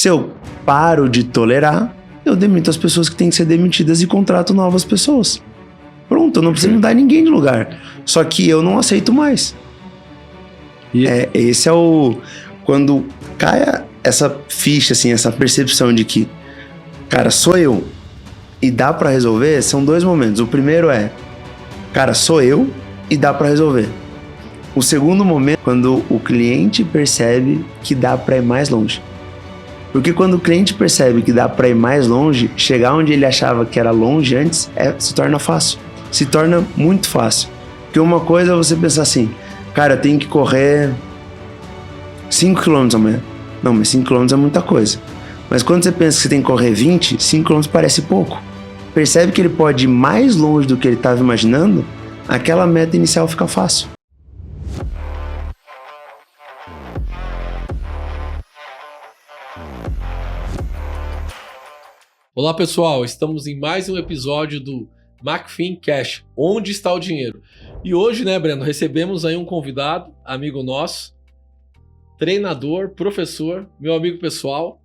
Se eu paro de tolerar, eu demito as pessoas que têm que ser demitidas e contrato novas pessoas. Pronto, eu não preciso mudar ninguém de lugar. Só que eu não aceito mais. Esse é o... Quando cai essa ficha, assim, essa percepção de que, cara, sou eu e dá pra resolver, são 2 momentos. O primeiro é, cara, sou eu e dá pra resolver. O segundo momento, quando o cliente percebe que dá pra ir mais longe. Porque quando o cliente percebe que dá pra ir mais longe, chegar onde ele achava que era longe antes, se torna fácil. Se torna muito fácil. Porque uma coisa é você pensar assim, cara, eu tenho que correr 5 km amanhã. Não, mas 5 km é muita coisa. Mas quando você pensa que você tem que correr 20, 5 km parece pouco. Percebe que ele pode ir mais longe do que ele estava imaginando, aquela meta inicial fica fácil. Olá pessoal, estamos em mais um episódio do McFin Cash, onde está o dinheiro? E hoje, né, Breno, recebemos aí um convidado, amigo nosso, treinador, professor, meu amigo pessoal.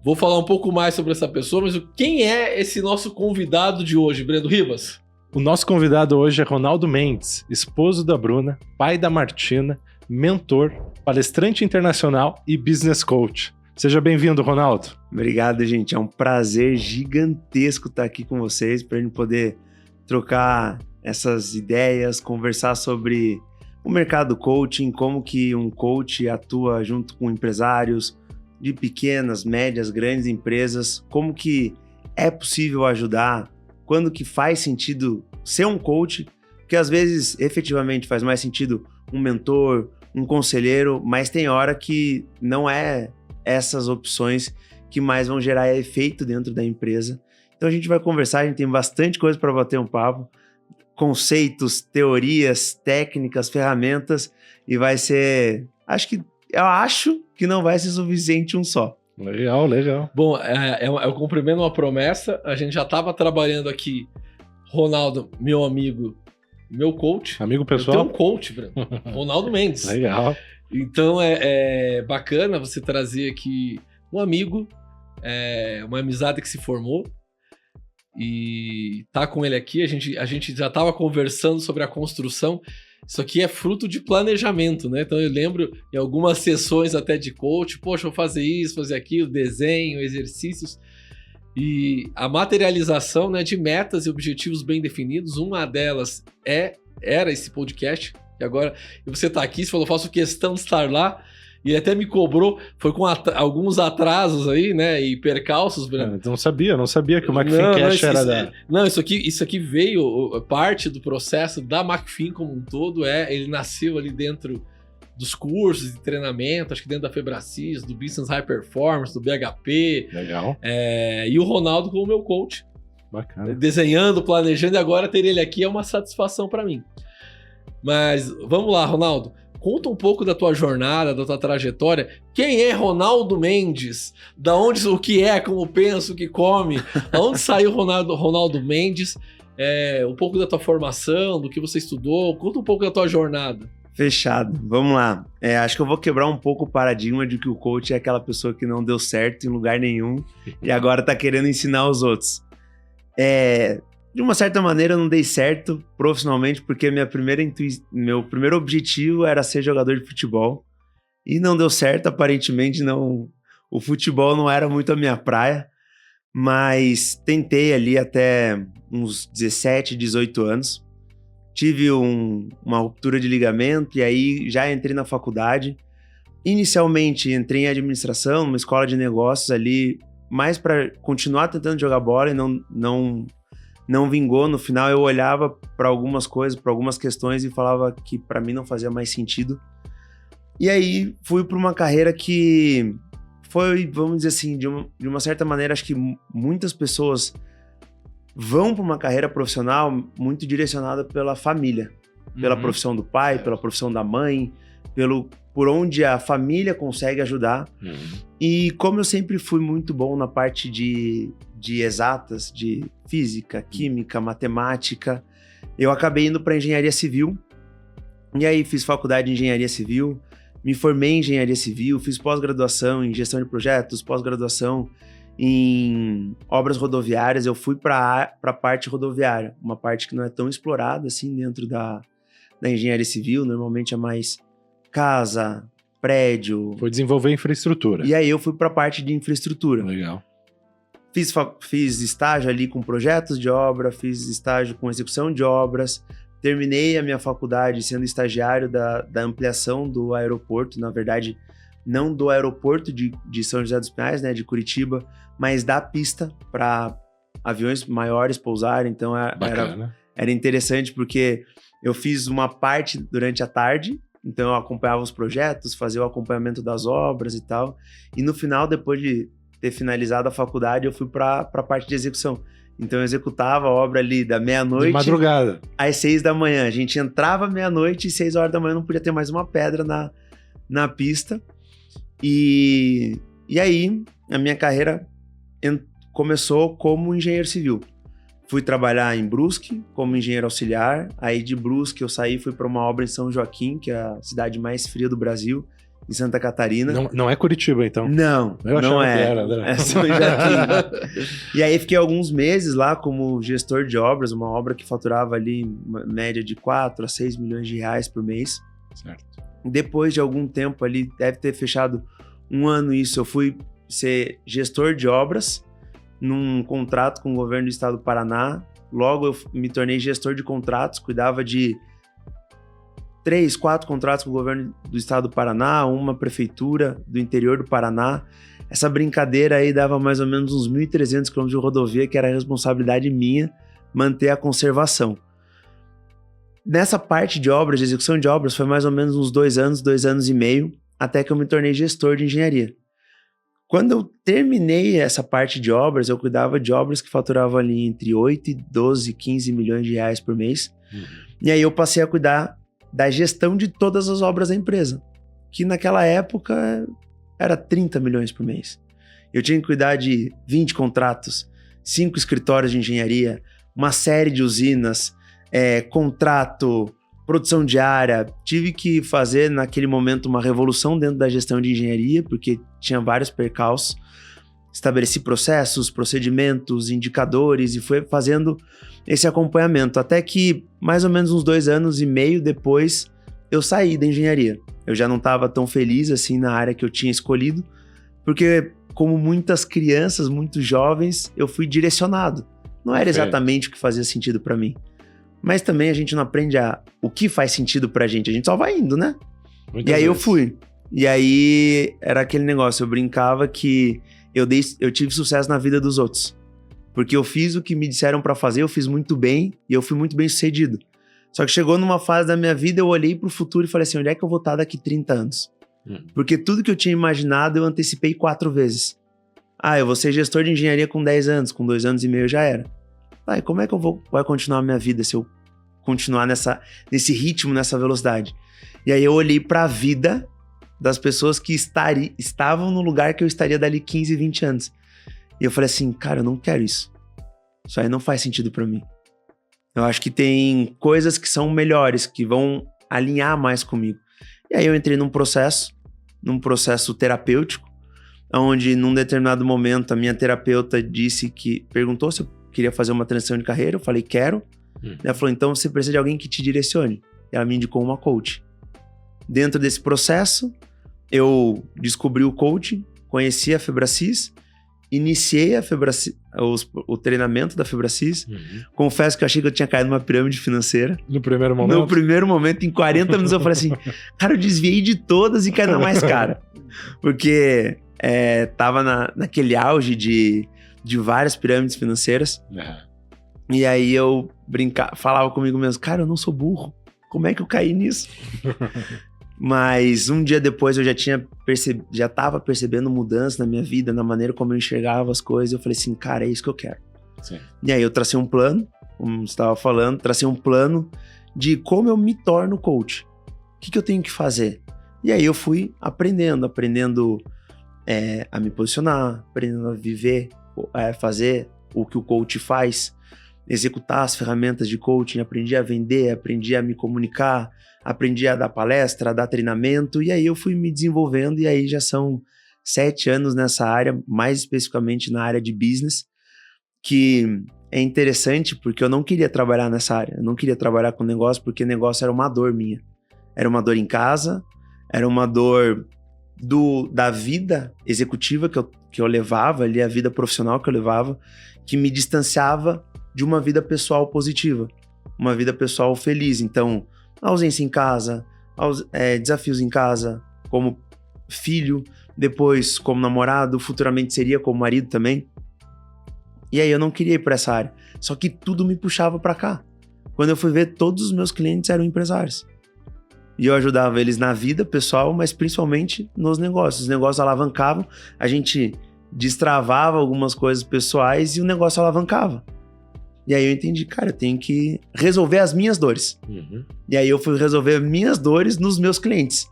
Vou falar um pouco mais sobre essa pessoa, mas quem é esse nosso convidado de hoje, Breno Ribas? O nosso convidado hoje é Ronaldo Mendes, esposo da Bruna, pai da Martina, mentor, palestrante internacional e business coach. Seja bem-vindo, Ronaldo. Obrigado, gente. É um prazer gigantesco estar aqui com vocês para a gente poder trocar essas ideias, conversar sobre o mercado coaching, como que um coach atua junto com empresários de pequenas, médias, grandes empresas, como que é possível ajudar, quando que faz sentido ser um coach, porque às vezes efetivamente faz mais sentido um mentor, um conselheiro, mas tem hora que não é essas opções que mais vão gerar efeito dentro da empresa. Então a gente vai conversar, a gente tem bastante coisa para bater um papo, conceitos, teorias, técnicas, ferramentas, e vai ser, eu acho que não vai ser suficiente um só. Legal, legal. Bom, eu cumprimento uma promessa, a gente já estava trabalhando aqui, Ronaldo, meu amigo, meu coach. Amigo pessoal? Eu tenho um coach, Breno, Ronaldo Mendes. Legal. Então é bacana você trazer aqui um amigo, uma amizade que se formou, e tá com ele aqui, a gente já estava conversando sobre a construção. Isso aqui é fruto de planejamento, né? Então eu lembro em algumas sessões até de coach, poxa, vou fazer isso, fazer aquilo, desenho, exercícios, e a materialização, né, de metas e objetivos bem definidos. Uma delas era esse podcast. E agora você tá aqui, você falou, faço questão de estar lá, e ele até me cobrou, foi com alguns atrasos aí, né, e percalços, Breno. Não sabia que o McFin Cash era da... Não, isso aqui veio, parte do processo da McFin como um todo, ele nasceu ali dentro dos cursos de treinamento, acho que dentro da Febracis, do Business High Performance, do BHP. Legal. E o Ronaldo como meu coach. Bacana. Desenhando, planejando, e agora ter ele aqui é uma satisfação para mim. Mas vamos lá, Ronaldo. Conta um pouco da tua jornada, da tua trajetória. Quem é Ronaldo Mendes? Da onde, o que é, como pensa, o que come? Da onde saiu Ronaldo Mendes? Um pouco da tua formação, do que você estudou. Conta um pouco da tua jornada. Fechado. Vamos lá. Acho que eu vou quebrar um pouco o paradigma de que o coach é aquela pessoa que não deu certo em lugar nenhum e agora tá querendo ensinar os outros. De uma certa maneira eu não dei certo profissionalmente porque meu primeiro objetivo era ser jogador de futebol e não deu certo, aparentemente não, o futebol não era muito a minha praia, mas tentei ali até uns 17, 18 anos, tive uma ruptura de ligamento e aí já entrei na faculdade. Inicialmente entrei em administração, numa escola de negócios ali, mais para continuar tentando jogar bola e não vingou. No final eu olhava para algumas coisas, para algumas questões e falava que para mim não fazia mais sentido. E aí fui para uma carreira que foi, vamos dizer assim, de uma certa maneira, acho que muitas pessoas vão para uma carreira profissional muito direcionada pela família, pela profissão do pai, pela profissão da mãe, por onde a família consegue ajudar. E como eu sempre fui muito bom na parte de exatas, de física, química, matemática, eu acabei indo para engenharia civil. E aí fiz faculdade de engenharia civil, me formei em engenharia civil, fiz pós-graduação em gestão de projetos, pós-graduação em obras rodoviárias. Eu fui para a parte rodoviária, uma parte que não é tão explorada assim dentro da engenharia civil. Normalmente é mais casa, prédio. Foi desenvolver infraestrutura. E aí eu fui para a parte de infraestrutura. Legal. Fiz estágio ali com projetos de obra, fiz estágio com execução de obras. Terminei a minha faculdade sendo estagiário da ampliação do aeroporto, na verdade, não do aeroporto de São José dos Pinhais, né, de Curitiba, mas da pista para aviões maiores pousarem. Então era interessante porque eu fiz uma parte durante a tarde, então eu acompanhava os projetos, fazia o acompanhamento das obras e tal. E no final, depois de ter finalizado a faculdade, eu fui para a parte de execução. Então eu executava a obra ali da meia-noite... De madrugada. Às 6 da manhã. A gente entrava meia-noite e 6 horas da manhã não podia ter mais uma pedra na pista. E aí a minha carreira começou como engenheiro civil. Fui trabalhar em Brusque como engenheiro auxiliar. Aí de Brusque eu saí e fui para uma obra em São Joaquim, que é a cidade mais fria do Brasil, em Santa Catarina. Não é Curitiba, então? Não, não é. É São Joaquim. E aí fiquei alguns meses lá como gestor de obras, uma obra que faturava ali uma média de 4 a 6 milhões de reais por mês. Certo. Depois de algum tempo ali, deve ter fechado um ano isso, eu fui ser gestor de obras num contrato com o governo do estado do Paraná. Logo eu me tornei gestor de contratos, cuidava de 3, 4 contratos com o governo do estado do Paraná, uma prefeitura do interior do Paraná. Essa brincadeira aí dava mais ou menos uns 1.300 quilômetros de rodovia, que era a responsabilidade minha manter a conservação. Nessa parte de obras, de execução de obras, foi mais ou menos uns 2 anos e meio, até que eu me tornei gestor de engenharia. Quando eu terminei essa parte de obras, eu cuidava de obras que faturavam ali entre 8 e 12, 15 milhões de reais por mês. E aí eu passei a cuidar da gestão de todas as obras da empresa, que naquela época era 30 milhões por mês. Eu tinha que cuidar de 20 contratos, 5 escritórios de engenharia, uma série de usinas, contrato, produção diária. Tive que fazer naquele momento uma revolução dentro da gestão de engenharia, porque tinha vários percalços. Estabeleci processos, procedimentos, indicadores e fui fazendo esse acompanhamento. Até que mais ou menos uns 2 anos e meio depois eu saí da engenharia. Eu já não estava tão feliz assim na área que eu tinha escolhido, porque como muitas crianças, muitos jovens, eu fui direcionado. Não era exatamente o que fazia sentido para mim. Mas também a gente não aprende o que faz sentido pra gente, a gente só vai indo, né? Muitas e aí vezes. eu fui. E aí era aquele negócio, eu brincava que eu tive sucesso na vida dos outros. Porque eu fiz o que me disseram pra fazer, eu fiz muito bem e eu fui muito bem sucedido. Só que chegou numa fase da minha vida, eu olhei pro futuro e falei assim, onde é que eu vou estar daqui 30 anos? Porque tudo que eu tinha imaginado eu antecipei 4 vezes. Eu vou ser gestor de engenharia com 10 anos, com 2 anos e meio já era. E como é que vai continuar a minha vida se eu continuar nesse ritmo, nessa velocidade? E aí eu olhei pra vida das pessoas que estavam no lugar que eu estaria dali 15, 20 anos. E eu falei assim, cara, eu não quero isso. Isso aí não faz sentido pra mim. Eu acho que tem coisas que são melhores, que vão alinhar mais comigo. E aí eu entrei num processo terapêutico, onde num determinado momento a minha terapeuta perguntou se eu queria fazer uma transição de carreira. Eu falei, quero. Ela falou, então você precisa de alguém que te direcione. E ela me indicou uma coach. Dentro desse processo, eu descobri o coaching, conheci a Febracis, iniciei o treinamento da Febracis. Confesso que eu achei que eu tinha caído numa pirâmide financeira. No primeiro momento? No primeiro momento, em 40 minutos, eu falei assim, cara, eu desviei de todas e caí na mais cara. Porque tava naquele auge de várias pirâmides financeiras. E aí eu falava comigo mesmo, cara, eu não sou burro. Como é que eu caí nisso? Mas um dia depois eu já tava percebendo mudança na minha vida, na maneira como eu enxergava as coisas. Eu falei assim, cara, é isso que eu quero. Sim. E aí eu tracei um plano, como você estava falando, tracei um plano de como eu me torno coach. O que eu tenho que fazer? E aí eu fui aprendendo a me posicionar, aprendendo a viver, fazer o que o coach faz. executar as ferramentas de coaching, aprendi a vender, aprendi a me comunicar, aprendi a dar palestra, a dar treinamento, e aí eu fui me desenvolvendo, e aí já são 7 anos nessa área, mais especificamente na área de business, que é interessante porque eu não queria trabalhar nessa área, eu não queria trabalhar com negócio porque negócio era uma dor minha. Era uma dor em casa, era uma dor da vida executiva que eu levava ali, a vida profissional que eu levava, que me distanciava de uma vida pessoal positiva, uma vida pessoal feliz. Então, ausência em casa, desafios em casa, como filho, depois como namorado, futuramente seria como marido também. E aí eu não queria ir para essa área. Só que tudo me puxava para cá. Quando eu fui ver, todos os meus clientes eram empresários. E eu ajudava eles na vida pessoal, mas principalmente nos negócios. Os negócios alavancavam, a gente destravava algumas coisas pessoais e o negócio alavancava. E aí eu entendi, cara, eu tenho que resolver as minhas dores. E aí eu fui resolver minhas dores nos meus clientes,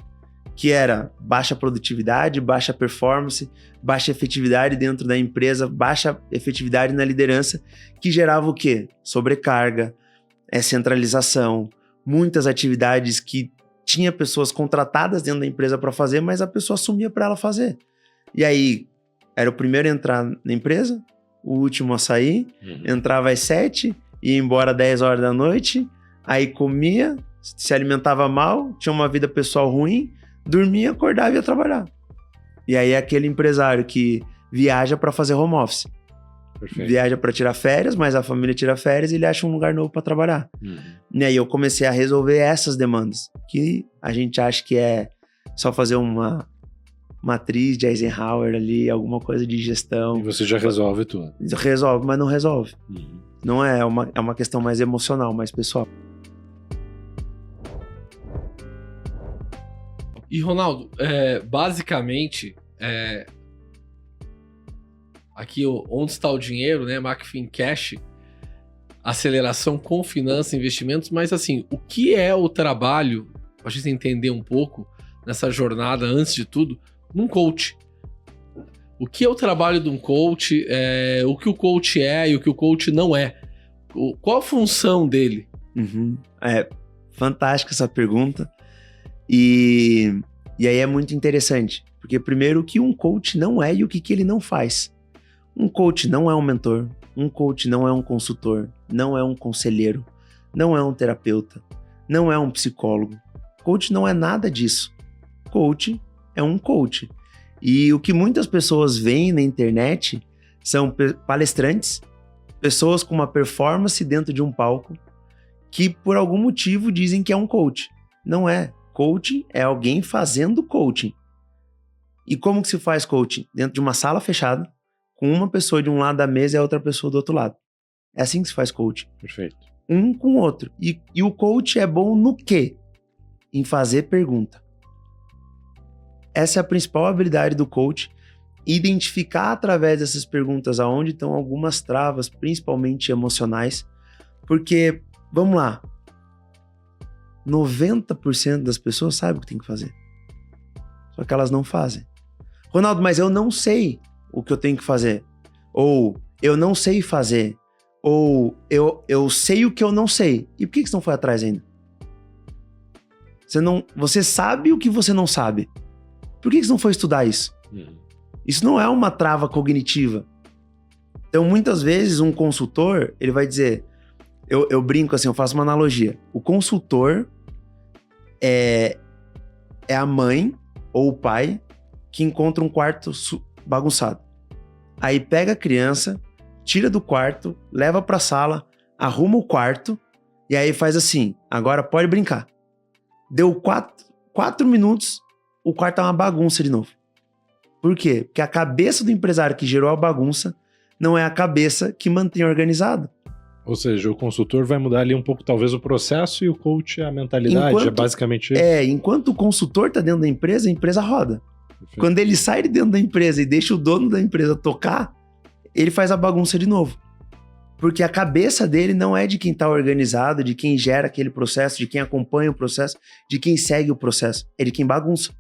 que era baixa produtividade, baixa performance, baixa efetividade dentro da empresa, baixa efetividade na liderança, que gerava o quê? Sobrecarga, centralização, muitas atividades que tinha pessoas contratadas dentro da empresa para fazer, mas a pessoa assumia para ela fazer. E aí, era o primeiro a entrar na empresa, o último a sair, entrava às 7, ia embora às 10 horas da noite, aí comia, se alimentava mal, tinha uma vida pessoal ruim, dormia, acordava e ia trabalhar. E aí é aquele empresário que viaja para fazer home office. Perfeito. Viaja para tirar férias, mas a família tira férias e ele acha um lugar novo para trabalhar. E aí eu comecei a resolver essas demandas, que a gente acha que é só fazer uma matriz de Eisenhower ali, alguma coisa de gestão. E você já resolve tudo. Resolve, mas não resolve. Não é uma questão mais emocional, mais pessoal. E, Ronaldo, basicamente, aqui onde está o dinheiro, né? Marketing Cash, aceleração com finanças, investimentos, mas assim, o que é o trabalho, para a gente entender um pouco nessa jornada, antes de tudo, num coach? O que é o trabalho de um coach, o que o coach é e o que o coach não é? Qual a função dele? É fantástica essa pergunta. E aí é muito interessante, porque primeiro o que um coach não é e o que ele não faz. Um coach não é um mentor, um coach não é um consultor, não é um conselheiro, não é um terapeuta, não é um psicólogo. Coach não é nada disso. Coach é um coach. E o que muitas pessoas veem na internet são palestrantes, pessoas com uma performance dentro de um palco, que por algum motivo dizem que é um coach. Não é. Coaching é alguém fazendo coaching. E como que se faz coaching? Dentro de uma sala fechada, com uma pessoa de um lado da mesa e a outra pessoa do outro lado. É assim que se faz coaching. Perfeito. Um com o outro. E o coach é bom no quê? Em fazer pergunta. Essa é a principal habilidade do coach. Identificar através dessas perguntas aonde estão algumas travas, principalmente emocionais. Porque, vamos lá, 90% das pessoas sabem o que tem que fazer. Só que elas não fazem. Ronaldo, mas eu não sei o que eu tenho que fazer. Ou eu não sei fazer. Ou eu sei o que eu não sei. E por que você não foi atrás ainda? Você sabe o que você não sabe. Por que você não foi estudar isso? Isso não é uma trava cognitiva. Então, muitas vezes, um consultor, ele vai dizer... Eu brinco assim, eu faço uma analogia. O consultor é a mãe ou o pai que encontra um quarto bagunçado. Aí pega a criança, tira do quarto, leva pra sala, arruma o quarto e aí faz assim, agora pode brincar. Deu 4 minutos, o quarto é uma bagunça de novo. Por quê? Porque a cabeça do empresário que gerou a bagunça não é a cabeça que mantém organizado. Ou seja, o consultor vai mudar ali um pouco, talvez, o processo e o coach a mentalidade, é basicamente isso? Enquanto o consultor está dentro da empresa, a empresa roda. Perfeito. Quando ele sai de dentro da empresa e deixa o dono da empresa tocar, ele faz a bagunça de novo. Porque a cabeça dele não é de quem está organizado, de quem gera aquele processo, de quem acompanha o processo, de quem segue o processo. É de quem bagunça.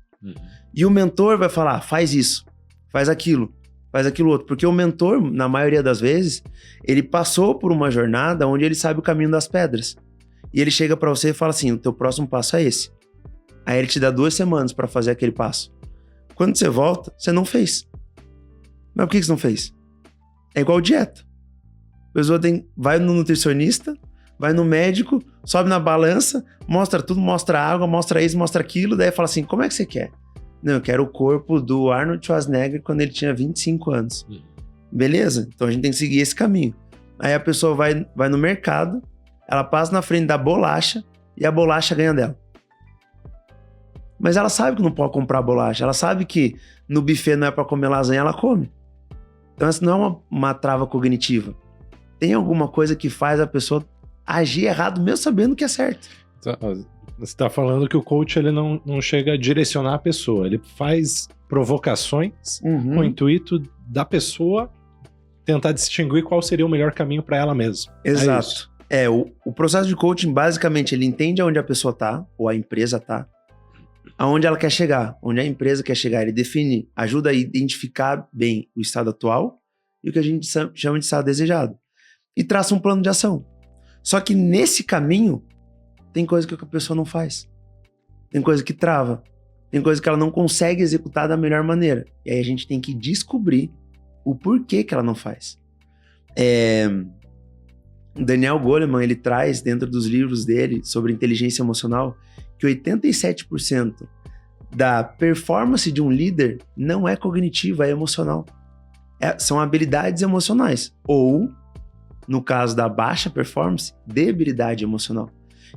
E o mentor vai falar, faz isso, faz aquilo. faz aquilo outro. Porque o mentor, na maioria das vezes, ele passou por uma jornada onde ele sabe o caminho das pedras. E ele chega pra você e fala assim, o teu próximo passo é esse. Aí ele te dá 2 semanas pra fazer aquele passo. Quando você volta, você não fez. Mas por que você não fez? É igual dieta. A pessoa vai no nutricionista, vai no médico, sobe na balança, mostra tudo, mostra água, mostra isso, mostra aquilo, daí fala assim, como é que você quer? Não, eu quero o corpo do Arnold Schwarzenegger quando ele tinha 25 anos. Beleza? Então a gente tem que seguir esse caminho. Aí a pessoa vai no mercado, ela passa na frente da bolacha e a bolacha ganha dela. Mas ela sabe que não pode comprar bolacha, ela sabe que no buffet não é para comer lasanha, ela come. Então essa não é uma trava cognitiva. Tem alguma coisa que faz a pessoa agir errado mesmo sabendo que é certo. Você está falando que o coach ele não chega a direcionar a pessoa, ele faz provocações com o intuito da pessoa tentar distinguir qual seria o melhor caminho para ela mesma. Exato. O processo de coaching, basicamente, ele entende aonde a pessoa tá, ou a empresa tá, aonde ela quer chegar, onde a empresa quer chegar. Ele define, ajuda a identificar bem o estado atual e o que a gente chama de estado desejado. E traça um plano de ação. Só que nesse caminho, tem coisa que a pessoa não faz. Tem coisa que trava. Tem coisa que ela não consegue executar da melhor maneira. E aí a gente tem que descobrir o porquê que ela não faz. Daniel Goleman, ele traz dentro dos livros dele sobre inteligência emocional que 87% da performance de um líder não é cognitiva, é emocional. São habilidades emocionais. Ou, no caso da baixa performance, debilidade emocional.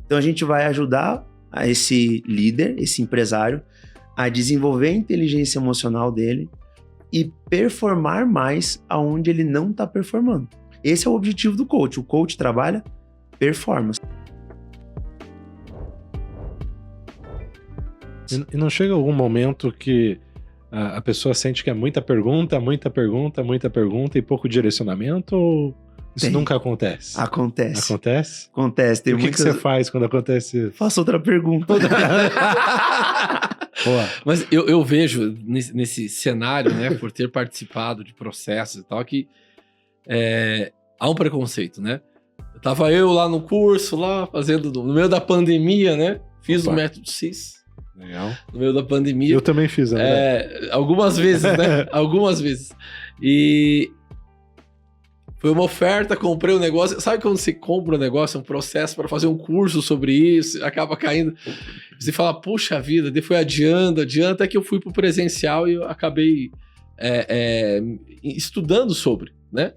Então a gente vai ajudar a esse líder, esse empresário, a desenvolver a inteligência emocional dele e performar mais aonde ele não está performando. Esse é o objetivo do coach. O coach trabalha performance. E não chega algum momento que a pessoa sente que é muita pergunta e pouco direcionamento? Ou isso nunca acontece? Acontece. Acontece? Acontece. E o que você faz quando acontece isso? Faço outra pergunta. Mas eu vejo nesse cenário, né, por ter participado de processos e tal, que há um preconceito, né? Tava eu lá no curso, lá fazendo, no meio da pandemia, né? Fiz o método CIS. Legal. No meio da pandemia. Eu também fiz, né? Algumas vezes, né? Algumas vezes. E foi uma oferta, comprei um negócio. Sabe quando você compra um negócio, é um processo para fazer um curso sobre isso, acaba caindo. Você fala, puxa vida, daí foi adiando, até que eu fui pro presencial e eu acabei estudando sobre, né?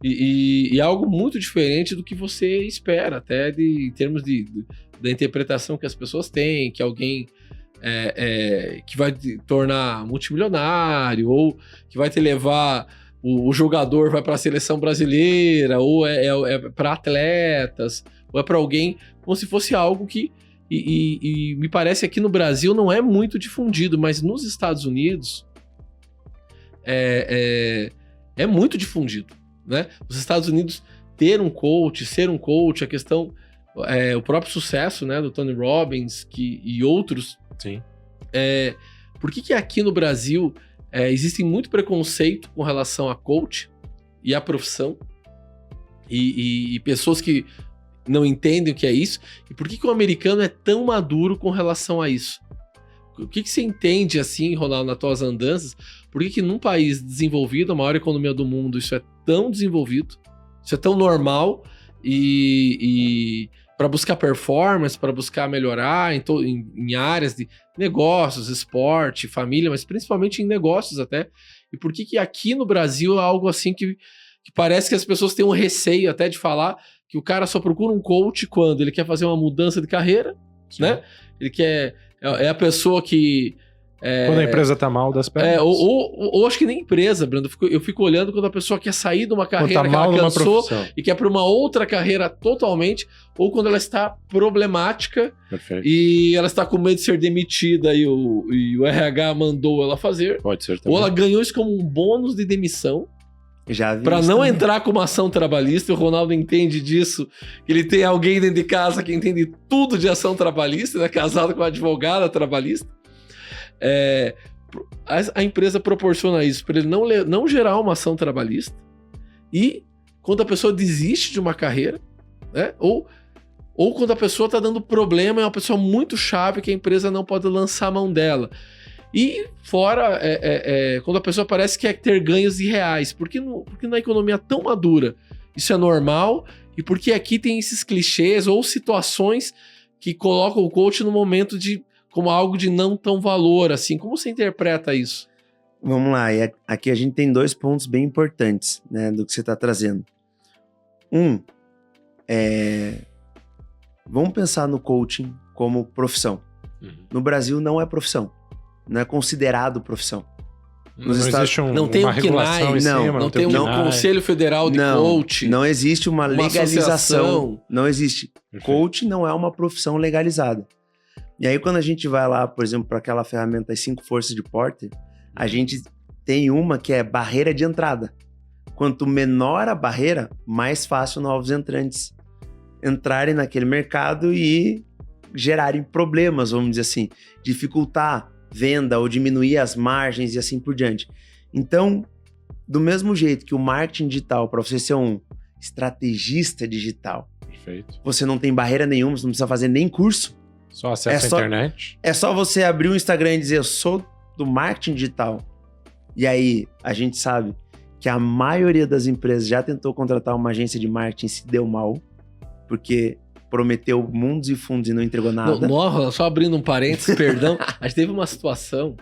E é algo muito diferente do que você espera, até em termos da interpretação que as pessoas têm, que alguém que vai te tornar multimilionário, ou que vai te levar, o jogador vai para a seleção brasileira, ou é para atletas, ou é para alguém, como se fosse algo que, e me parece aqui no Brasil não é muito difundido, mas nos Estados Unidos é muito difundido, né? Os Estados Unidos ser um coach, a questão, o próprio sucesso, né, do Tony Robbins e outros. Sim. Por que aqui no Brasil existe muito preconceito com relação a coach e a profissão e pessoas que não entendem o que é isso? E por que o americano é tão maduro com relação a isso? O que você entende, assim, Ronaldo, nas tuas andanças? Por que num país desenvolvido, a maior economia do mundo, isso é tão desenvolvido, isso é tão normal, e para buscar performance, para buscar melhorar em áreas de negócios, esporte, família, mas principalmente em negócios até. E por que aqui no Brasil é algo assim que parece que as pessoas têm um receio até de falar que o cara só procura um coach quando ele quer fazer uma mudança de carreira, Sim. né? Ele quer... É a pessoa que... quando a empresa tá mal das pernas. Ou acho que nem empresa, Brando. Eu fico olhando quando a pessoa quer sair de uma carreira que ela cansou e quer para uma outra carreira totalmente, ou quando ela está problemática. Perfeito. E ela está com medo de ser demitida e o RH mandou ela fazer. Pode ser também. Ou ela ganhou isso como um bônus de demissão. Já vi Para isso não também. entrar com uma ação trabalhista. O Ronaldo entende disso. Ele tem alguém dentro de casa que entende tudo de ação trabalhista, né? Casado com uma advogada trabalhista. a empresa proporciona isso para ele não gerar uma ação trabalhista e quando a pessoa desiste de uma carreira, né? Ou quando a pessoa está dando problema, é uma pessoa muito chave que a empresa não pode lançar a mão dela. E fora, quando a pessoa parece que quer ter ganhos irreais. Porque na economia tão madura isso é normal e porque aqui tem esses clichês ou situações que colocam o coach no momento como algo de não tão valor, assim. Como você interpreta isso? Vamos lá, aqui a gente tem 2 pontos bem importantes, né, do que você está trazendo. Vamos pensar no coaching como profissão. No Brasil não é profissão, não é considerado profissão. Não existe não tem uma um regulação em cima, não tem um Conselho Federal de Coach. Não existe uma legalização. Associação. Não existe. Perfeito. Coach não é uma profissão legalizada. E aí quando a gente vai lá, por exemplo, para aquela ferramenta as 5 forças de Porter, a gente tem uma que é barreira de entrada. Quanto menor a barreira, mais fácil novos entrantes entrarem naquele mercado e gerarem problemas, vamos dizer assim, dificultar venda ou diminuir as margens e assim por diante. Então, do mesmo jeito que o marketing digital, para você ser um estrategista digital, Perfeito. você não tem barreira nenhuma, você não precisa fazer nem curso. Só acesso à internet. É só você abrir um Instagram e dizer, eu sou do marketing digital. E aí, a gente sabe que a maioria das empresas já tentou contratar uma agência de marketing e se deu mal, porque prometeu mundos e fundos e não entregou nada. Não, só abrindo um parênteses, perdão. A gente teve uma situação,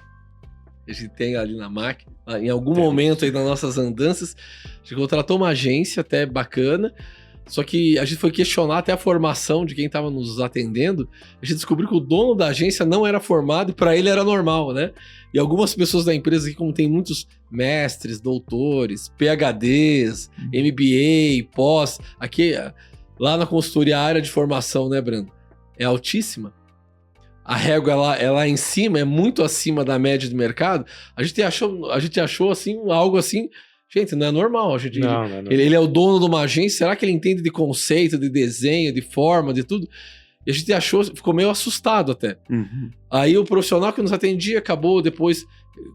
a gente tem ali na máquina, em algum momento aí nas nossas andanças, a gente contratou uma agência até bacana, só que a gente foi questionar até a formação de quem estava nos atendendo, a gente descobriu que o dono da agência não era formado e para ele era normal, né? E algumas pessoas da empresa, como tem muitos mestres, doutores, PhDs, MBA, pós, aqui... Lá na consultoria, a área de formação, né, Brando? É altíssima. A régua é lá em cima, é muito acima da média do mercado. A gente achou assim, algo assim... Gente, não é normal. Não. Ele é o dono de uma agência. Será que ele entende de conceito, de desenho, de forma, de tudo? E a gente ficou meio assustado até. Aí o profissional que nos atendia acabou depois...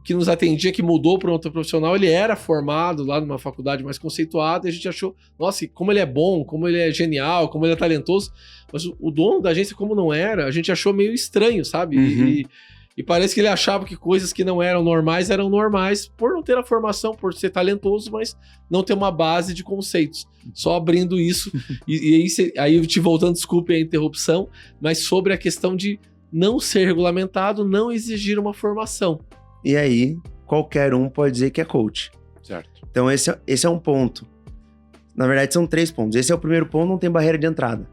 que nos atendia, que mudou para outro profissional, ele era formado lá numa faculdade mais conceituada, e a gente achou, nossa, como ele é bom, como ele é genial, como ele é talentoso, mas o dono da agência, como não era, a gente achou meio estranho, sabe? E parece que ele achava que coisas que não eram normais por não ter a formação, por ser talentoso, mas não ter uma base de conceitos. Só abrindo isso, aí eu te voltando, desculpe a interrupção, mas sobre a questão de não ser regulamentado, não exigir uma formação. E aí, qualquer um pode dizer que é coach. Certo. Então, esse é um ponto. Na verdade, são 3 pontos. Esse é o primeiro ponto, não tem barreira de entrada.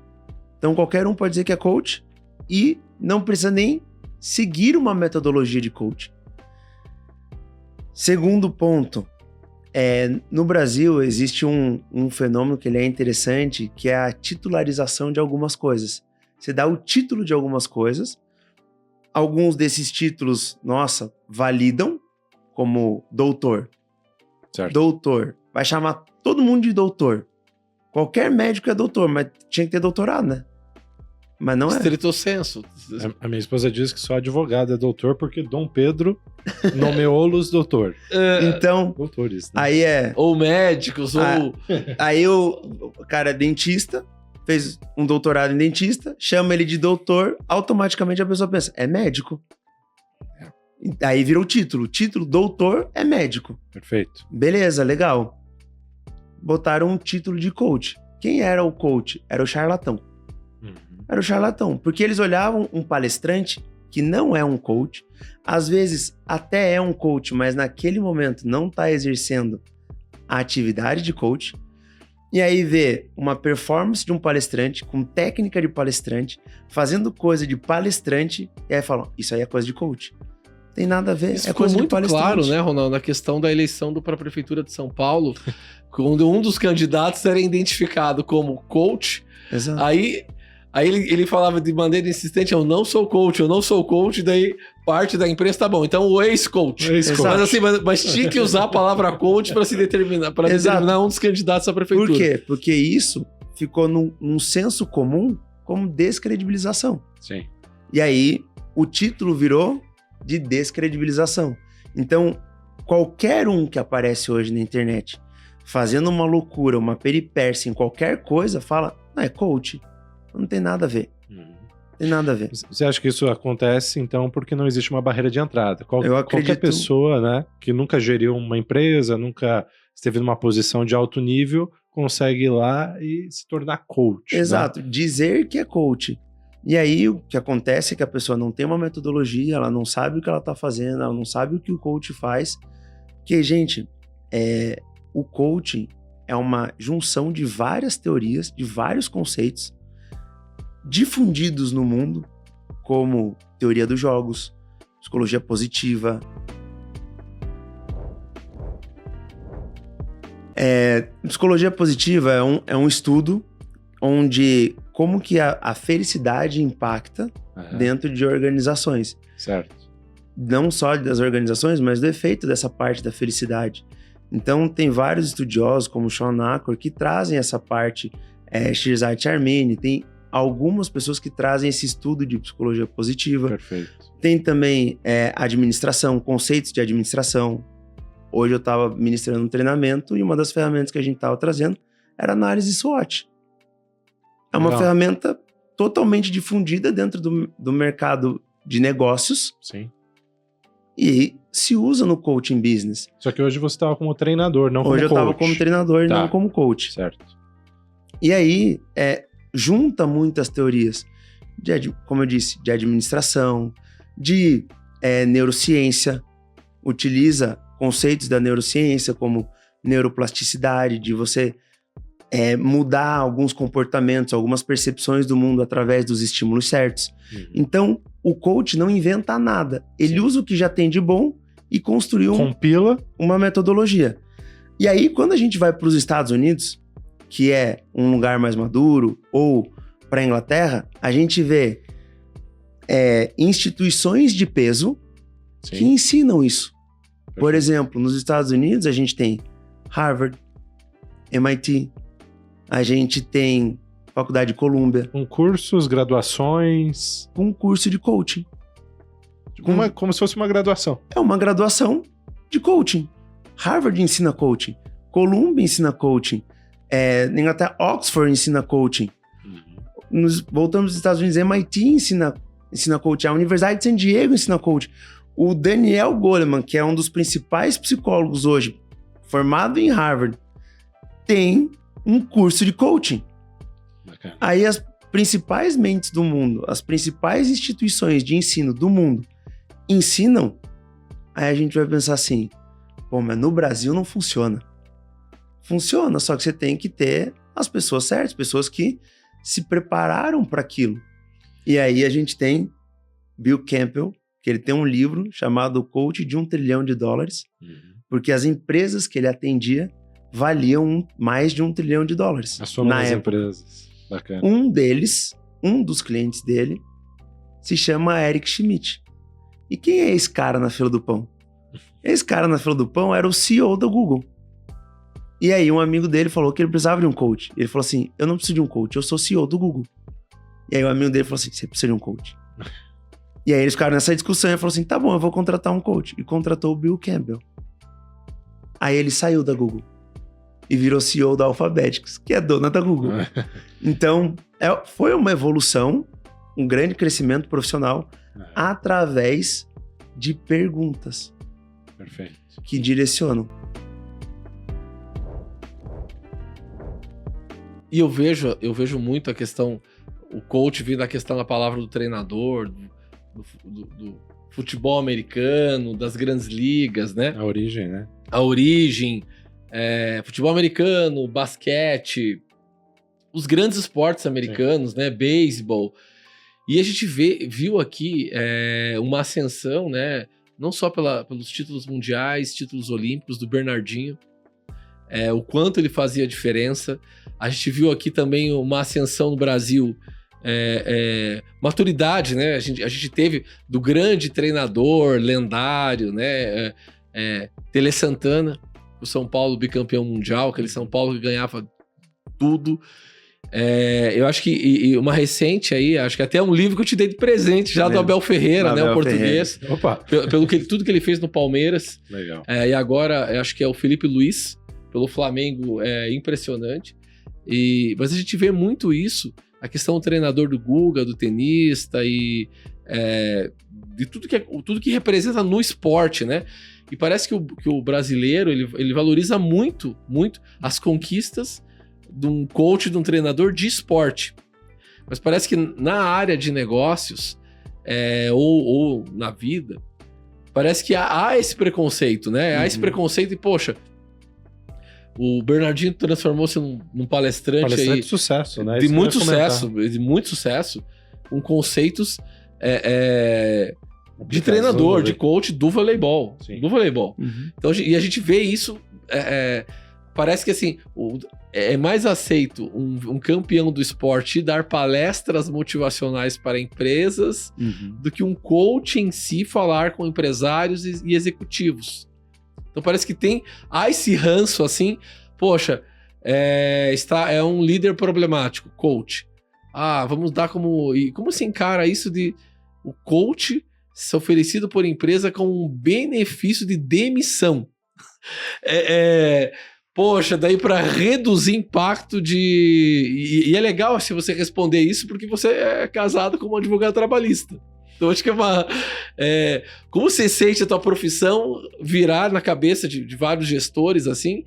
Então, qualquer um pode dizer que é coach e não precisa nem seguir uma metodologia de coach. Segundo ponto, no Brasil existe um fenômeno que ele é interessante, que é a titularização de algumas coisas. Você dá o título de algumas coisas. Alguns desses títulos, nossa, validam como doutor. Certo. Doutor. Vai chamar todo mundo de doutor. Qualquer médico é doutor, mas tinha que ter doutorado, né? Mas não é. Estrito senso. A minha esposa diz que só advogado é doutor porque Dom Pedro nomeou-los doutor. Então, Doutores, né? aí Ou médicos, ou... Aí o cara é dentista, fez um doutorado em dentista, chama ele de doutor, automaticamente a pessoa pensa, é médico. Aí virou o título. Título doutor é médico. Perfeito. Beleza, legal. Botaram um título de coach. Quem era o coach? Era o charlatão. Era o charlatão. Porque eles olhavam um palestrante que não é um coach, às vezes até é um coach, mas naquele momento não está exercendo a atividade de coach. E aí vê uma performance de um palestrante, com técnica de palestrante, fazendo coisa de palestrante, e aí falam, isso aí é coisa de coach. Tem nada a ver, Isso é coisa de muito palestrante. claro, né, Ronaldo, na questão da eleição para a Prefeitura de São Paulo, quando um dos candidatos era identificado como coach, Exato. aí ele falava de maneira insistente, eu não sou coach, daí parte da imprensa, tá bom, então o ex-coach. Mas assim, mas tinha que usar a palavra coach para se determinar, para determinar um dos candidatos à prefeitura. Por quê? Porque isso ficou num senso comum como descredibilização. Sim. E aí, o título virou de descredibilização. Então, qualquer um que aparece hoje na internet fazendo uma loucura, uma peripécia em qualquer coisa, fala, é coach. Não tem nada a ver. Tem nada a ver. Você acha que isso acontece, então, porque não existe uma barreira de entrada? Eu acredito... Qualquer pessoa, né, que nunca geriu uma empresa, nunca esteve numa posição de alto nível, consegue ir lá e se tornar coach. Exato, né? Dizer que é coach. E aí, o que acontece é que a pessoa não tem uma metodologia, ela não sabe o que ela está fazendo, ela não sabe o que o coach faz. Porque, gente, o coaching é uma junção de várias teorias, de vários conceitos, difundidos no mundo, como teoria dos jogos, psicologia positiva. Psicologia positiva é um estudo onde como que a felicidade impacta dentro de organizações. Certo. Não só das organizações, mas do efeito dessa parte da felicidade. Então, tem vários estudiosos, como Sean Nacor, que trazem essa parte, Shirzad Charmini, tem algumas pessoas que trazem esse estudo de psicologia positiva. Perfeito. Tem também administração, conceitos de administração. Hoje eu estava ministrando um treinamento e uma das ferramentas que a gente estava trazendo era análise SWOT. É uma ferramenta totalmente difundida dentro do mercado de negócios. Sim. E se usa no coaching business. Só que hoje você estava como treinador, não como coach. Hoje eu estava como treinador e não como coach. Certo. E aí, junta muitas teorias, como eu disse, de administração, de neurociência, utiliza conceitos da neurociência como neuroplasticidade, de você mudar alguns comportamentos, algumas percepções do mundo através dos estímulos certos. Então, o coach não inventa nada. Ele usa o que já tem de bom e construiu uma metodologia. E aí, quando a gente vai para os Estados Unidos, que é um lugar mais maduro, ou para a Inglaterra, a gente vê instituições de peso que ensinam isso. Perfeito. Por exemplo, nos Estados Unidos, a gente tem Harvard, MIT, a gente tem Faculdade de Columbia. Com cursos, graduações... Com curso de coaching. Como se fosse uma graduação. É uma graduação de coaching. Harvard ensina coaching. Columbia ensina coaching. Na Inglaterra, Oxford ensina coaching. Voltamos aos Estados Unidos, MIT ensina coaching. A Universidade de San Diego ensina coaching. O Daniel Goleman, que é um dos principais psicólogos hoje, formado em Harvard, tem um curso de coaching. Bacana. Aí as principais mentes do mundo, as principais instituições de ensino do mundo ensinam, aí a gente vai pensar assim, mas no Brasil não funciona. Funciona, só que você tem que ter as pessoas certas, pessoas que se prepararam para aquilo. E aí a gente tem Bill Campbell, que ele tem um livro chamado Coach de $1 trilhão, porque as empresas que ele atendia valiam mais de $1 trilhão. A soma das empresas. Bacana. Um dos clientes dele, se chama Eric Schmidt. E quem é esse cara na fila do pão? Esse cara na fila do pão era o CEO da Google. E aí um amigo dele falou que ele precisava de um coach. Ele falou assim, eu não preciso de um coach, eu sou CEO do Google. E aí o amigo dele falou assim, você precisa de um coach. E aí eles ficaram nessa discussão e ele falou assim, tá bom, eu vou contratar um coach. E contratou o Bill Campbell. Aí ele saiu da Google e virou CEO da Alphabetics, que é dona da Google. Então, foi uma evolução, um grande crescimento profissional através de perguntas. Perfeito. Que direcionam. E eu vejo muito a questão, o coach vindo da questão da palavra do treinador, do futebol americano, das grandes ligas, né? A origem, né? A origem, futebol americano, basquete, os grandes esportes americanos, né? Beisebol. E a gente viu aqui uma ascensão, né? Não só pelos títulos mundiais, títulos olímpicos do Bernardinho, o quanto ele fazia diferença. A gente viu aqui também uma ascensão no Brasil, maturidade, né? A gente teve do grande treinador lendário, né? Tele Santana, o São Paulo bicampeão mundial, aquele São Paulo que ganhava tudo. Eu acho que uma recente aí, acho que até um livro que eu te dei de presente já do Abel Ferreira, né? O português. Opa! Tudo que ele fez no Palmeiras. Legal. E agora, eu acho que é o Felipe Luiz, pelo Flamengo, é impressionante. Mas a gente vê muito isso, a questão do treinador do Guga, do tenista e de tudo que representa no esporte, né? E parece que o brasileiro, ele valoriza muito, muito as conquistas de um coach, de um treinador de esporte. Mas parece que na área de negócios, ou na vida, parece que há esse preconceito, né? Há esse preconceito e, poxa, o Bernardinho transformou-se num palestrante aí, de sucesso, né? De muito sucesso, com conceitos de treinador, de coach do voleibol. Sim. Do voleibol. Então, e a gente vê isso, parece que assim, é mais aceito um campeão do esporte dar palestras motivacionais para empresas do que um coach em si falar com empresários e executivos. Então parece que há esse ranço assim, poxa, é um líder problemático, coach. Vamos dar como se encara isso de o coach ser oferecido por empresa com um benefício de demissão? Poxa, daí para reduzir impacto e é legal se você responder isso porque você é casado com um advogado trabalhista. Então acho que como você sente a tua profissão virar na cabeça de vários gestores assim,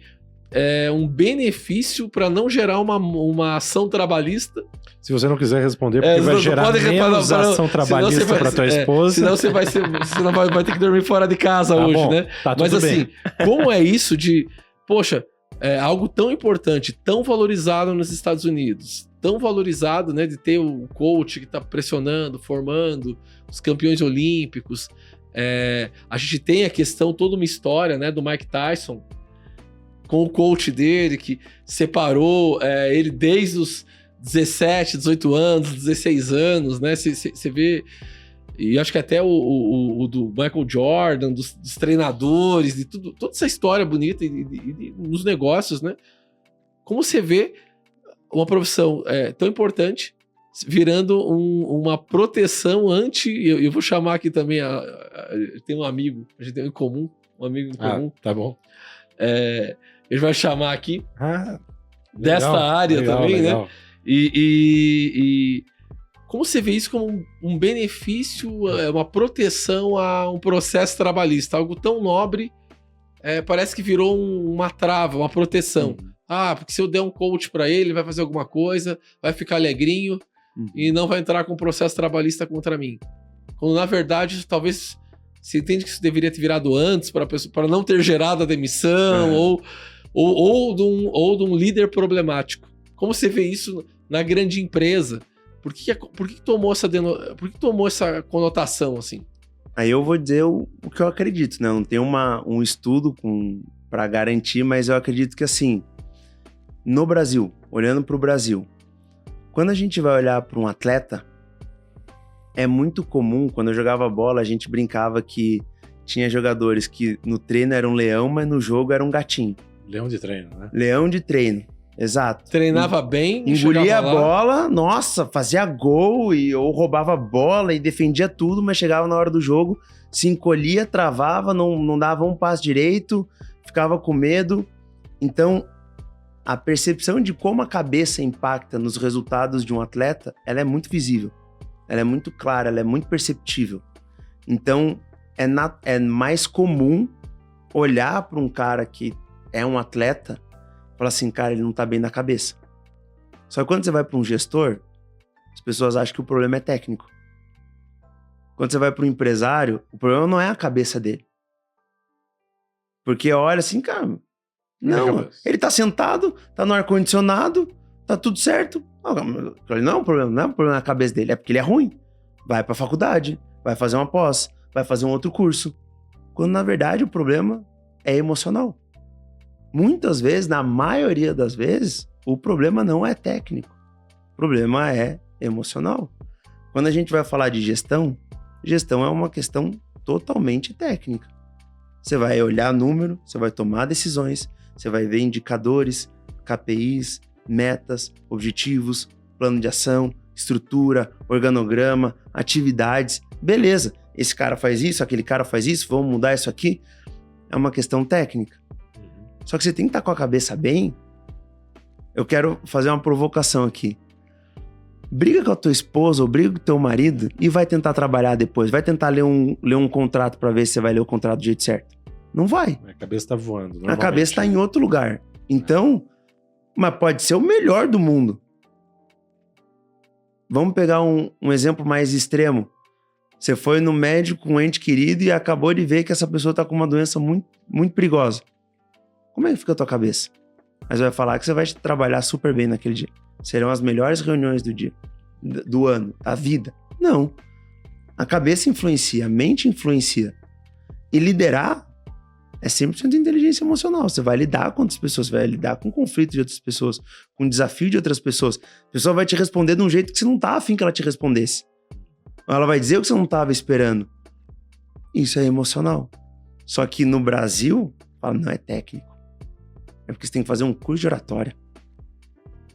um benefício para não gerar uma ação trabalhista. Se você não quiser responder, porque vai gerar menos ação trabalhista para tua esposa. Senão você vai ter que dormir fora de casa hoje, bom, né? Tá tudo Mas assim, bem. como é isso de... Poxa, algo tão importante, tão valorizado nos Estados Unidos, tão valorizado, né, de ter o coach que está pressionando, formando os campeões olímpicos. A gente tem a questão, toda uma história, né, do Mike Tyson com o coach dele, que separou ele desde os 17, 18 anos, 16 anos, né? Você vê... E acho que até o do Michael Jordan, dos treinadores, de toda essa história bonita e nos negócios, né? Como você vê uma profissão tão importante virando uma proteção eu vou chamar aqui também, tem um amigo, a gente tem um amigo em comum. Tá bom. Ele vai chamar aqui desta Legal, área legal, também, legal. né? E como você vê isso como um benefício, uma proteção a um processo trabalhista, algo tão nobre, parece que virou uma trava, uma proteção. Porque se eu der um coach para ele vai fazer alguma coisa, vai ficar alegrinho e não vai entrar com um processo trabalhista contra mim. Quando na verdade, talvez você entende que isso deveria ter virado antes para não ter gerado a demissão ou de um líder problemático. Como você vê isso na grande empresa? Por que tomou essa conotação assim? Aí eu vou dizer o que eu acredito, né? Não tem um estudo para garantir, mas eu acredito que assim, no Brasil, olhando para o Brasil, quando a gente vai olhar para um atleta, é muito comum, quando eu jogava bola, a gente brincava que tinha jogadores que no treino era um leão, mas no jogo era um gatinho. Leão de treino, né? Leão de treino. Exato. Treinava bem, engolia a bola, nossa, fazia gol ou roubava a bola e defendia tudo, mas chegava na hora do jogo, se encolhia, travava, não dava um passo direito, ficava com medo. Então, a percepção de como a cabeça impacta nos resultados de um atleta, ela é muito visível, ela é muito clara, ela é muito perceptível. Então, é mais comum olhar para um cara que é um atleta fala assim, cara, ele não tá bem na cabeça. Só que quando você vai para um gestor, as pessoas acham que o problema é técnico. Quando você vai para um empresário, o problema não é a cabeça dele. Porque olha assim, cara, não, ele tá sentado, tá no ar-condicionado, tá tudo certo. Não é um problema na cabeça dele, é porque ele é ruim. Vai pra faculdade, vai fazer uma pós, vai fazer um outro curso. Quando na verdade o problema é emocional. Muitas vezes, na maioria das vezes, o problema não é técnico. O problema é emocional. Quando a gente vai falar de gestão é uma questão totalmente técnica. Você vai olhar número, você vai tomar decisões, você vai ver indicadores, KPIs, metas, objetivos, plano de ação, estrutura, organograma, atividades. Beleza, esse cara faz isso, aquele cara faz isso, vamos mudar isso aqui. É uma questão técnica. Só que você tem que estar com a cabeça bem. Eu quero fazer uma provocação aqui. Briga com a tua esposa ou briga com o teu marido e vai tentar trabalhar depois. Vai tentar ler um contrato para ver se você vai ler o contrato do jeito certo. Não vai. A cabeça tá voando. A cabeça tá em outro lugar. Então, mas pode ser o melhor do mundo. Vamos pegar um exemplo mais extremo. Você foi no médico com um ente querido e acabou de ver que essa pessoa tá com uma doença muito, muito perigosa. Como é que fica a tua cabeça? Mas vai falar que você vai trabalhar super bem naquele dia. Serão as melhores reuniões do dia, do ano, da vida. Não. A cabeça influencia, a mente influencia. E liderar é 100% inteligência emocional. Você vai lidar com outras pessoas, vai lidar com conflito de outras pessoas, com desafio de outras pessoas. A pessoa vai te responder de um jeito que você não tá afim que ela te respondesse. Ela vai dizer o que você não estava esperando. Isso é emocional. Só que no Brasil, fala, não é técnico. É porque você tem que fazer um curso de oratória.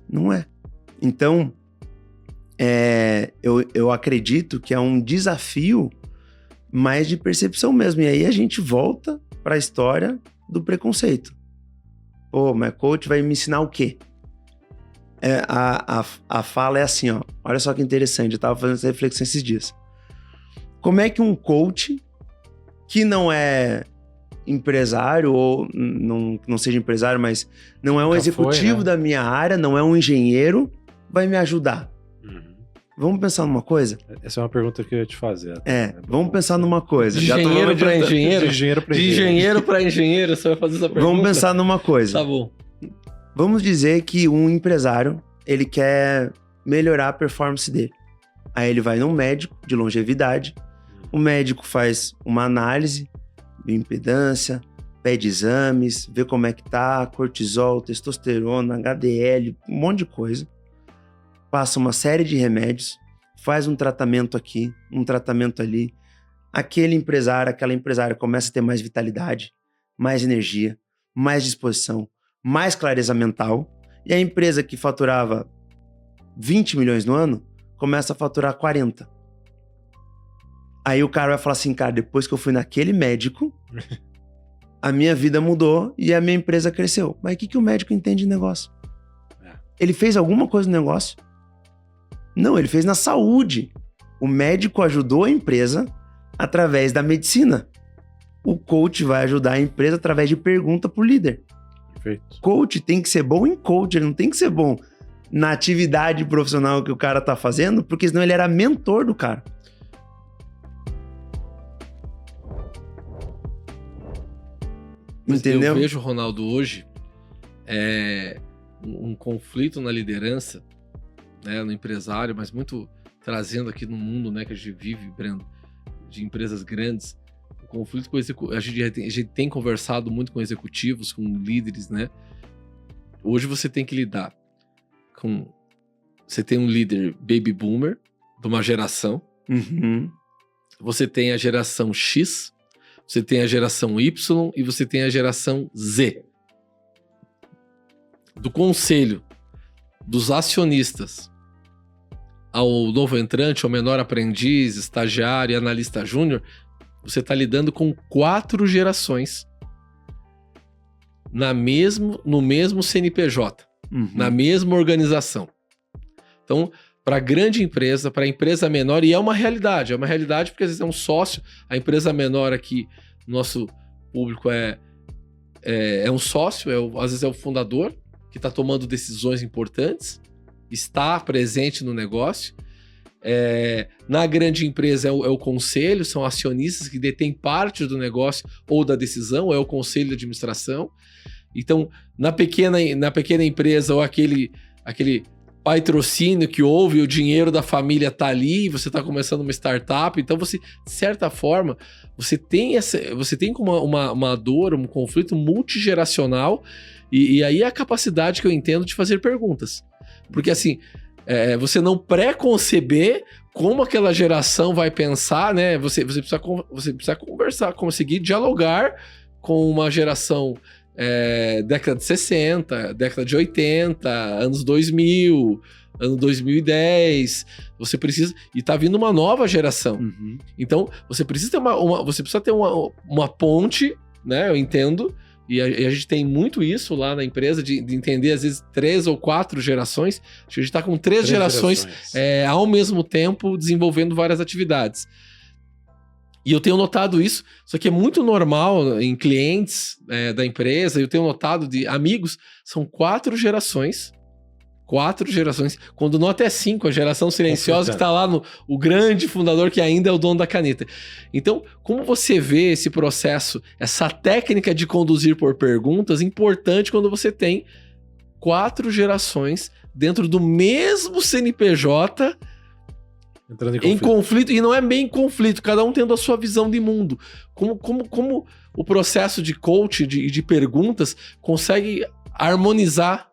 Não é. Então, eu acredito que é um desafio mais de percepção mesmo. E aí a gente volta para a história do preconceito. Pô, mas coach vai me ensinar o quê? A fala é assim, ó. Olha só que interessante, eu tava fazendo essa reflexão esses dias. Como é que um coach que não é empresário, ou não seja empresário, mas não é um executivo da minha área, não é um engenheiro, vai me ajudar? Vamos pensar numa coisa? Essa é uma pergunta que eu ia te fazer. Vamos pensar numa coisa. De engenheiro para engenheiro? De engenheiro para engenheiro. De engenheiro para engenheiro, você vai fazer essa pergunta? Vamos pensar numa coisa. Tá bom. Vamos dizer que um empresário, ele quer melhorar a performance dele. Aí ele vai num médico de longevidade, o médico faz uma análise, bioimpedância, pede exames, vê como é que tá, cortisol, testosterona, HDL, um monte de coisa. Passa uma série de remédios, faz um tratamento aqui, um tratamento ali. Aquele empresário, aquela empresária começa a ter mais vitalidade, mais energia, mais disposição, mais clareza mental. E a empresa que faturava 20 milhões no ano, começa a faturar 40. Aí o cara vai falar assim, cara, depois que eu fui naquele médico, a minha vida mudou e a minha empresa cresceu. Mas o que o médico entende de negócio? Ele fez alguma coisa no negócio? Não, ele fez na saúde. O médico ajudou a empresa através da medicina. O coach vai ajudar a empresa através de pergunta pro líder. Perfeito. Coach tem que ser bom em coach, ele não tem que ser bom na atividade profissional que o cara tá fazendo, porque senão ele era mentor do cara. Entendeu? Eu vejo, Ronaldo, hoje um conflito na liderança, né, no empresário, mas muito trazendo aqui no mundo, né, que a gente vive, Breno, de empresas grandes, o conflito com a gente tem conversado muito com executivos, com líderes, né? Hoje você tem que lidar com... Você tem um líder baby boomer, de uma geração. Uhum. Você tem a geração X, você tem a geração Y e você tem a geração Z. Do conselho, dos acionistas, ao novo entrante, ao menor aprendiz, estagiário e analista júnior, você está lidando com 4 gerações no mesmo CNPJ, na mesma organização. Então, para a grande empresa, para a empresa menor, e é uma realidade porque às vezes é um sócio, a empresa menor aqui, nosso público é um sócio, às vezes é o fundador, que está tomando decisões importantes, está presente no negócio. Na grande empresa é o conselho, são acionistas que detêm parte do negócio ou da decisão, é o conselho de administração. Então, na pequena empresa, ou aquele patrocínio que houve, o dinheiro da família está ali, você está começando uma startup, então você, de certa forma, você tem uma dor, um conflito multigeracional, e aí é a capacidade que eu entendo de fazer perguntas. Porque assim, você não pré-conceber como aquela geração vai pensar, né? Você precisa conversar, conseguir dialogar com uma geração década de 60, década de 80, anos 2000, ano 2010. Você precisa... E tá vindo uma nova geração. Uhum. Então, você precisa ter você precisa ter uma ponte, né? Eu entendo. E a gente tem muito isso lá na empresa, de entender, às vezes, 3 ou 4 gerações. Acho que a gente está com 3 gerações ao mesmo tempo, desenvolvendo várias atividades. E eu tenho notado isso, só que é muito normal em clientes da empresa, eu tenho notado de amigos, são 4 gerações. 4 gerações, quando não até 5, a geração silenciosa que está lá o grande fundador que ainda é o dono da caneta. Então, como você vê esse processo, essa técnica de conduzir por perguntas, importante quando você tem 4 gerações dentro do mesmo CNPJ entrando em conflito, e não é bem conflito, cada um tendo a sua visão de mundo. Como o processo de coach, de perguntas, consegue harmonizar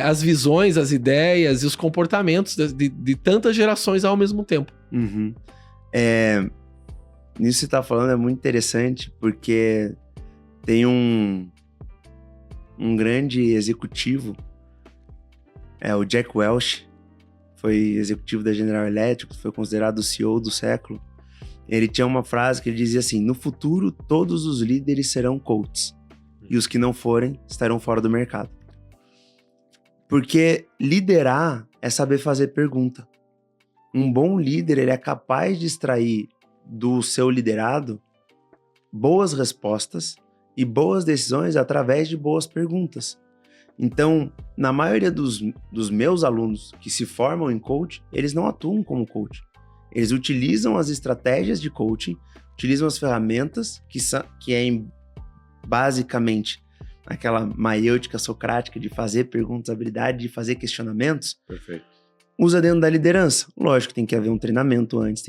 as visões, as ideias e os comportamentos de tantas gerações ao mesmo tempo. Uhum. Nisso que você tá falando é muito interessante, porque tem um grande executivo, o Jack Welch, foi executivo da General Electric, foi considerado o CEO do século. Ele tinha uma frase que ele dizia assim: no futuro todos os líderes serão coaches, e os que não forem estarão fora do mercado. Porque liderar é saber fazer pergunta. Um bom líder, ele é capaz de extrair do seu liderado boas respostas e boas decisões através de boas perguntas. Então, na maioria dos meus alunos que se formam em coach, eles não atuam como coach. Eles utilizam as estratégias de coaching, utilizam as ferramentas que é basicamente aquela maiêutica socrática de fazer perguntas, habilidade de fazer questionamentos. Perfeito. Usa dentro da liderança. Lógico, tem que haver um treinamento antes,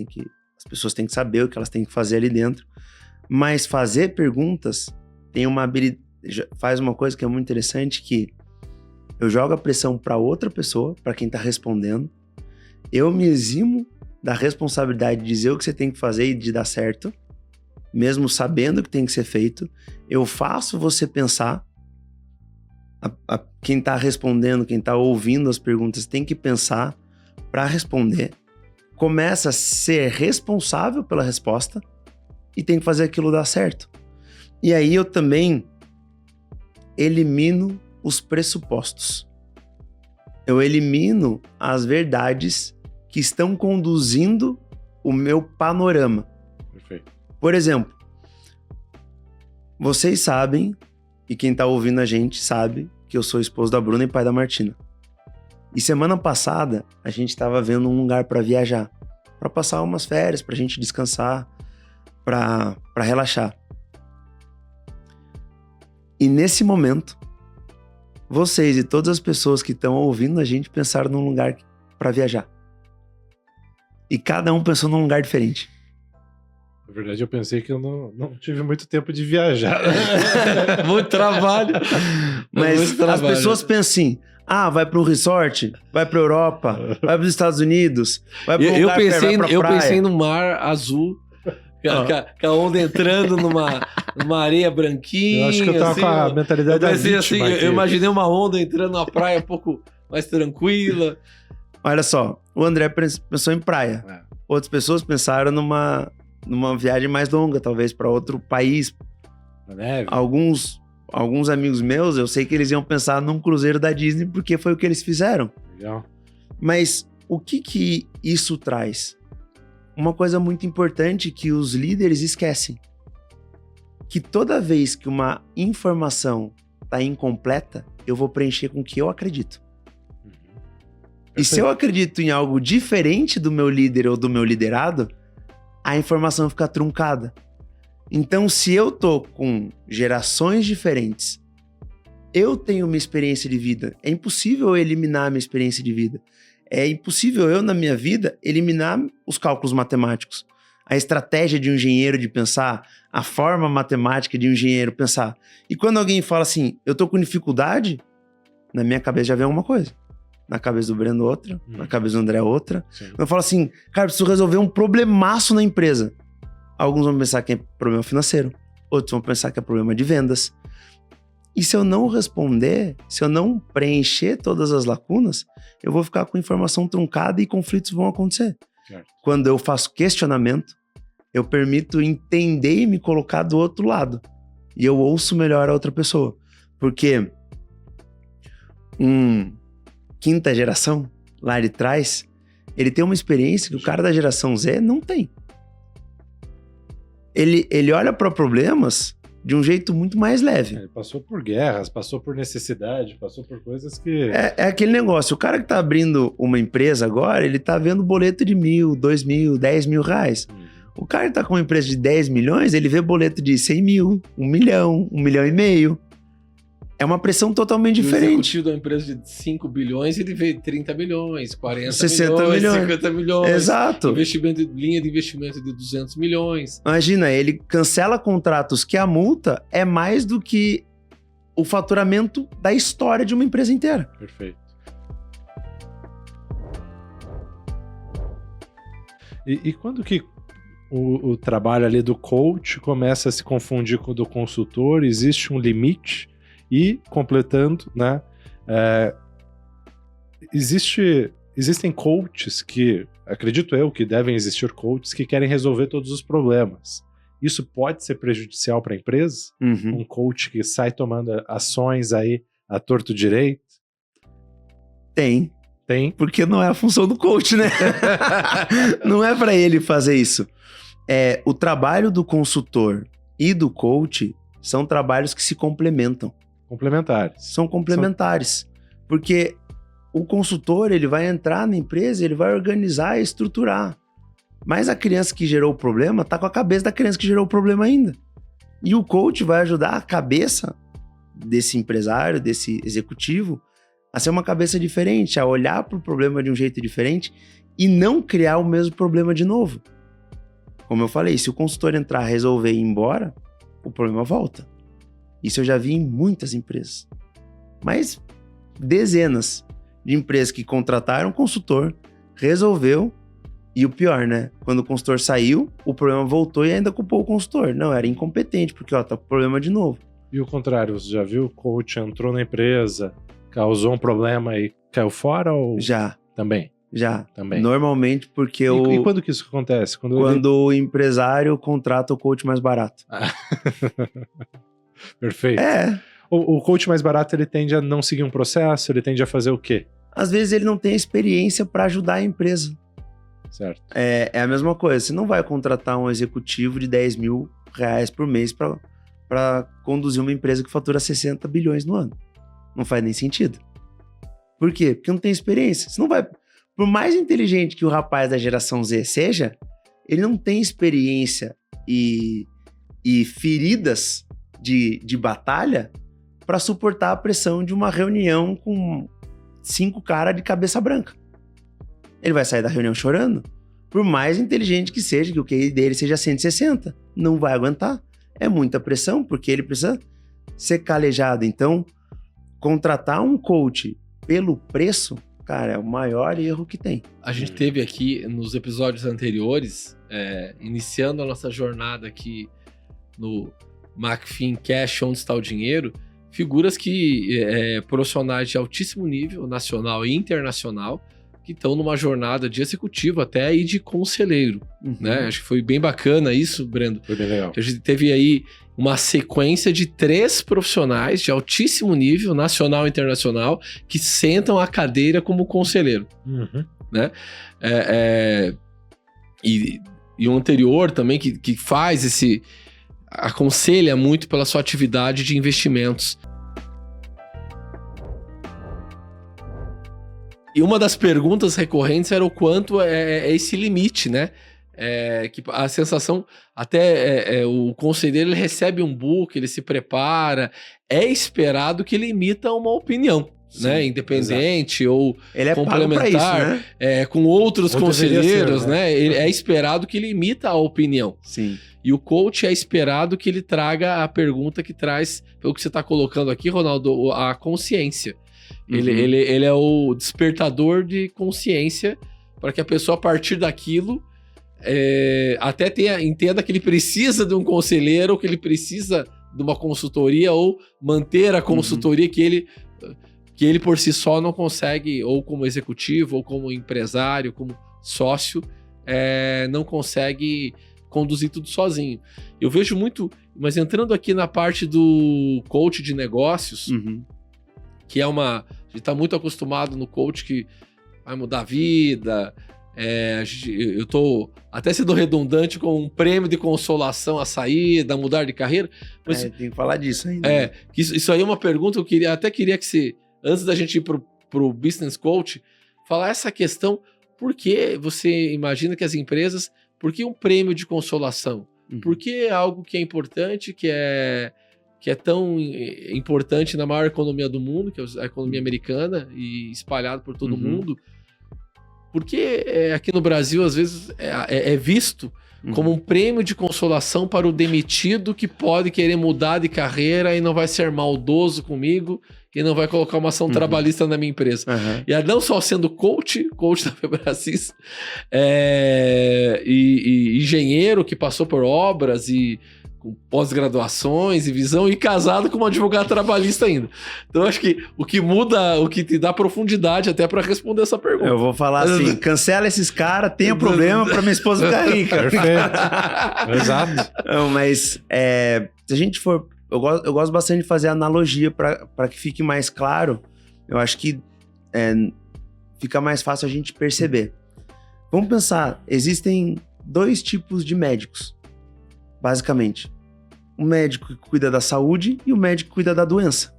as pessoas têm que saber o que elas têm que fazer ali dentro. Mas fazer perguntas tem uma habilidade, faz uma coisa que é muito interessante, que eu jogo a pressão para outra pessoa, para quem está respondendo. Eu me eximo da responsabilidade de dizer o que você tem que fazer e de dar certo, mesmo sabendo o que tem que ser feito. Eu faço você pensar. Quem está respondendo, quem está ouvindo as perguntas, tem que pensar para responder. Começa a ser responsável pela resposta e tem que fazer aquilo dar certo. E aí eu também elimino os pressupostos. Eu elimino as verdades que estão conduzindo o meu panorama. Perfeito. Por exemplo, vocês sabem, e quem tá ouvindo a gente sabe, que eu sou esposo da Bruna e pai da Martina. E semana passada, a gente tava vendo um lugar para viajar, para passar umas férias, pra gente descansar, pra relaxar. E nesse momento, vocês e todas as pessoas que estão ouvindo a gente pensaram num lugar para viajar. E cada um pensou num lugar diferente. Na verdade, eu pensei que eu não tive muito tempo de viajar. Muito trabalho. Mas muito trabalho. As pessoas pensam assim: vai para um resort, vai para Europa, vai para os Estados Unidos, vai para um lugar vai pra praia. Eu pensei no mar azul, com a onda entrando numa areia branquinha. Eu acho que eu tava assim, com a mentalidade da vítima assim, aqui. eu imaginei uma onda entrando na praia um pouco mais tranquila. Olha só, o André pensou em praia. Outras pessoas pensaram numa viagem mais longa, talvez para outro país. Na neve. Alguns amigos meus, eu sei que eles iam pensar num cruzeiro da Disney porque foi o que eles fizeram. Legal. Mas o que isso traz? Uma coisa muito importante que os líderes esquecem. Que toda vez que uma informação está incompleta, eu vou preencher com o que eu acredito. E se eu acredito em algo diferente do meu líder ou do meu liderado, a informação fica truncada. Então, se eu tô com gerações diferentes, eu tenho uma experiência de vida. É impossível eu eliminar a minha experiência de vida. É impossível eu, na minha vida, eliminar os cálculos matemáticos. A estratégia de um engenheiro de pensar, a forma matemática de um engenheiro pensar. E quando alguém fala assim, eu tô com dificuldade, na minha cabeça já vem alguma coisa. Na cabeça do Breno outra, na cabeça do André outra. Sim. Eu falo assim, cara, preciso resolver um problemaço na empresa. Alguns vão pensar que é problema financeiro, outros vão pensar que é problema de vendas. E se eu não responder, se eu não preencher todas as lacunas, eu vou ficar com informação truncada e conflitos vão acontecer. Certo. Quando eu faço questionamento, eu permito entender e me colocar do outro lado. E eu ouço melhor a outra pessoa. Porque quinta geração, lá de trás, ele tem uma experiência que o cara da geração Z não tem. Ele olha para problemas de um jeito muito mais leve. Ele passou por guerras, passou por necessidade, passou por coisas que... É aquele negócio, o cara que tá abrindo uma empresa agora, ele tá vendo boleto de 1.000, 2.000, 10.000 reais. O cara que tá com uma empresa de 10 milhões, ele vê boleto de 100 mil, 1 milhão, 1,5 milhão. É uma pressão totalmente diferente. O executivo da empresa de 5 bilhões, ele vê 30 milhões, 40 60 milhões, 50 milhões. Exato. Linha de investimento de 200 milhões. Imagina, ele cancela contratos que a multa é mais do que o faturamento da história de uma empresa inteira. Perfeito. E quando que o trabalho ali do coach começa a se confundir com o do consultor? Existe um limite? E, completando, né, existem coaches que, acredito eu, que devem existir coaches que querem resolver todos os problemas. Isso pode ser prejudicial para a empresa? Um coach que sai tomando ações aí a torto direito? Tem. Porque não é a função do coach, né? Não é para ele fazer isso. O trabalho do consultor e do coach são trabalhos que se complementam. São complementares. Porque o consultor, ele vai entrar na empresa, ele vai organizar e estruturar. Mas a criança que gerou o problema tá com a cabeça da criança que gerou o problema ainda. E o coach vai ajudar a cabeça desse empresário, desse executivo, a ser uma cabeça diferente, a olhar para o problema de um jeito diferente e não criar o mesmo problema de novo. Como eu falei, se o consultor entrar, resolver e ir embora, o problema volta. Isso eu já vi em muitas empresas. Mas dezenas de empresas que contrataram um consultor, resolveu, e o pior, né? Quando o consultor saiu, o problema voltou e ainda culpou o consultor. Não, era incompetente, porque tá com problema de novo. E o contrário, você já viu? O coach entrou na empresa, causou um problema e caiu fora ou... Já. Também? Já. Também. Normalmente porque E quando que isso acontece? Quando o empresário contrata o coach mais barato. Perfeito. O coach mais barato, ele tende a não seguir um processo, ele tende a fazer o quê? Às vezes ele não tem experiência para ajudar a empresa. Certo. É a mesma coisa, você não vai contratar um executivo de 10 mil reais por mês para conduzir uma empresa que fatura 60 bilhões no ano. Não faz nem sentido. Por quê? Porque não tem experiência. Você não vai... Por mais inteligente que o rapaz da geração Z seja, ele não tem experiência e feridas de batalha para suportar a pressão de uma reunião com 5 caras de cabeça branca. Ele vai sair da reunião chorando. Por mais inteligente que seja, que o QI dele seja 160, não vai aguentar. É muita pressão, porque ele precisa ser calejado. Então, contratar um coach pelo preço, cara, é o maior erro que tem. A gente teve aqui, nos episódios anteriores, iniciando a nossa jornada aqui no McFin Cash, onde está o dinheiro, figuras profissionais de altíssimo nível, nacional e internacional, que estão numa jornada de executivo até aí de conselheiro, né? Acho que foi bem bacana isso, Brendo. Foi bem legal. A gente teve aí uma sequência de 3 profissionais de altíssimo nível, nacional e internacional, que sentam a cadeira como conselheiro, né? E o anterior também, que faz aconselha muito pela sua atividade de investimentos. E uma das perguntas recorrentes era o quanto é esse limite, né? Que a sensação, até o conselheiro ele recebe um book, ele se prepara, é esperado que ele emita uma opinião. Sim, né? Independente, exato, ou ele complementar, isso, né? Com outros conselheiros, né? É esperado que ele imita a opinião. Sim. E o coach é esperado que ele traga a pergunta que traz, pelo que você está colocando aqui, Ronaldo, a consciência. Ele é o despertador de consciência para que a pessoa, a partir daquilo, até entenda que ele precisa de um conselheiro, ou que ele precisa de uma consultoria ou manter a consultoria que ele por si só não consegue, ou como executivo, ou como empresário, como sócio, não consegue conduzir tudo sozinho. Eu vejo muito, mas entrando aqui na parte do coach de negócios, que a gente está muito acostumado no coach que vai mudar a vida. Eu tô até sendo redundante com um prêmio de consolação à saída, mudar de carreira. Mas, tem que falar disso ainda. Isso aí é uma pergunta que eu queria que você, antes da gente ir pro Business Coach, falar essa questão, por que você imagina que as empresas, por que um prêmio de consolação? Por que algo que é importante, que é tão importante na maior economia do mundo, que é a economia americana, e espalhado por todo mundo, porque aqui no Brasil, às vezes, é visto como um prêmio de consolação para o demitido que pode querer mudar de carreira e não vai ser maldoso comigo e não vai colocar uma ação trabalhista na minha empresa. E não só sendo coach da Febracis, e engenheiro que passou por obras e com pós-graduações e visão, e casado com uma advogada trabalhista ainda. Então, acho que o que muda, o que te dá profundidade até para responder essa pergunta. Eu vou falar assim, cancela esses caras, tenha problema para minha esposa ficar rica. Perfeito. Exato. Não, mas se a gente for... Eu gosto bastante de fazer analogia para que fique mais claro. Eu acho que fica mais fácil a gente perceber. Vamos pensar, existem 2 tipos de médicos, basicamente. O médico que cuida da saúde e o médico que cuida da doença.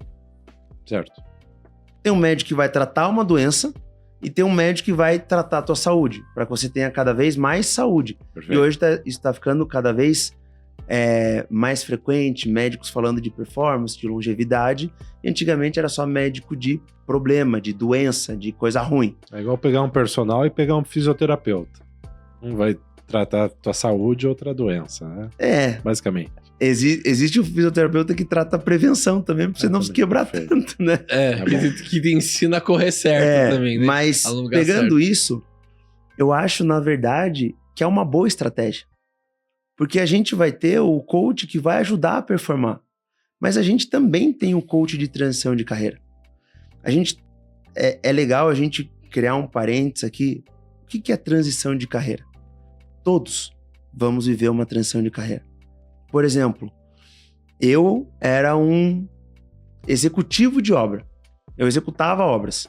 Certo. Tem um médico que vai tratar uma doença e tem um médico que vai tratar a tua saúde, para que você tenha cada vez mais saúde. Perfeito. E hoje isso está ficando cada vez mais frequente, médicos falando de performance, de longevidade. E antigamente era só médico de problema, de doença, de coisa ruim. É igual pegar um personal e pegar um fisioterapeuta. Um vai tratar a tua saúde ou outra doença, né? Basicamente. Existe o fisioterapeuta que trata a prevenção também, pra você não se quebrar tanto, né? Que te ensina a correr certo também, né? Mas pegando isso, eu acho, na verdade, que é uma boa estratégia. Porque a gente vai ter o coach que vai ajudar a performar. Mas a gente também tem o coach de transição de carreira. A gente... É legal a gente criar um parênteses aqui. O que é transição de carreira? Todos vamos viver uma transição de carreira. Por exemplo, eu era um executivo de obra. Eu executava obras.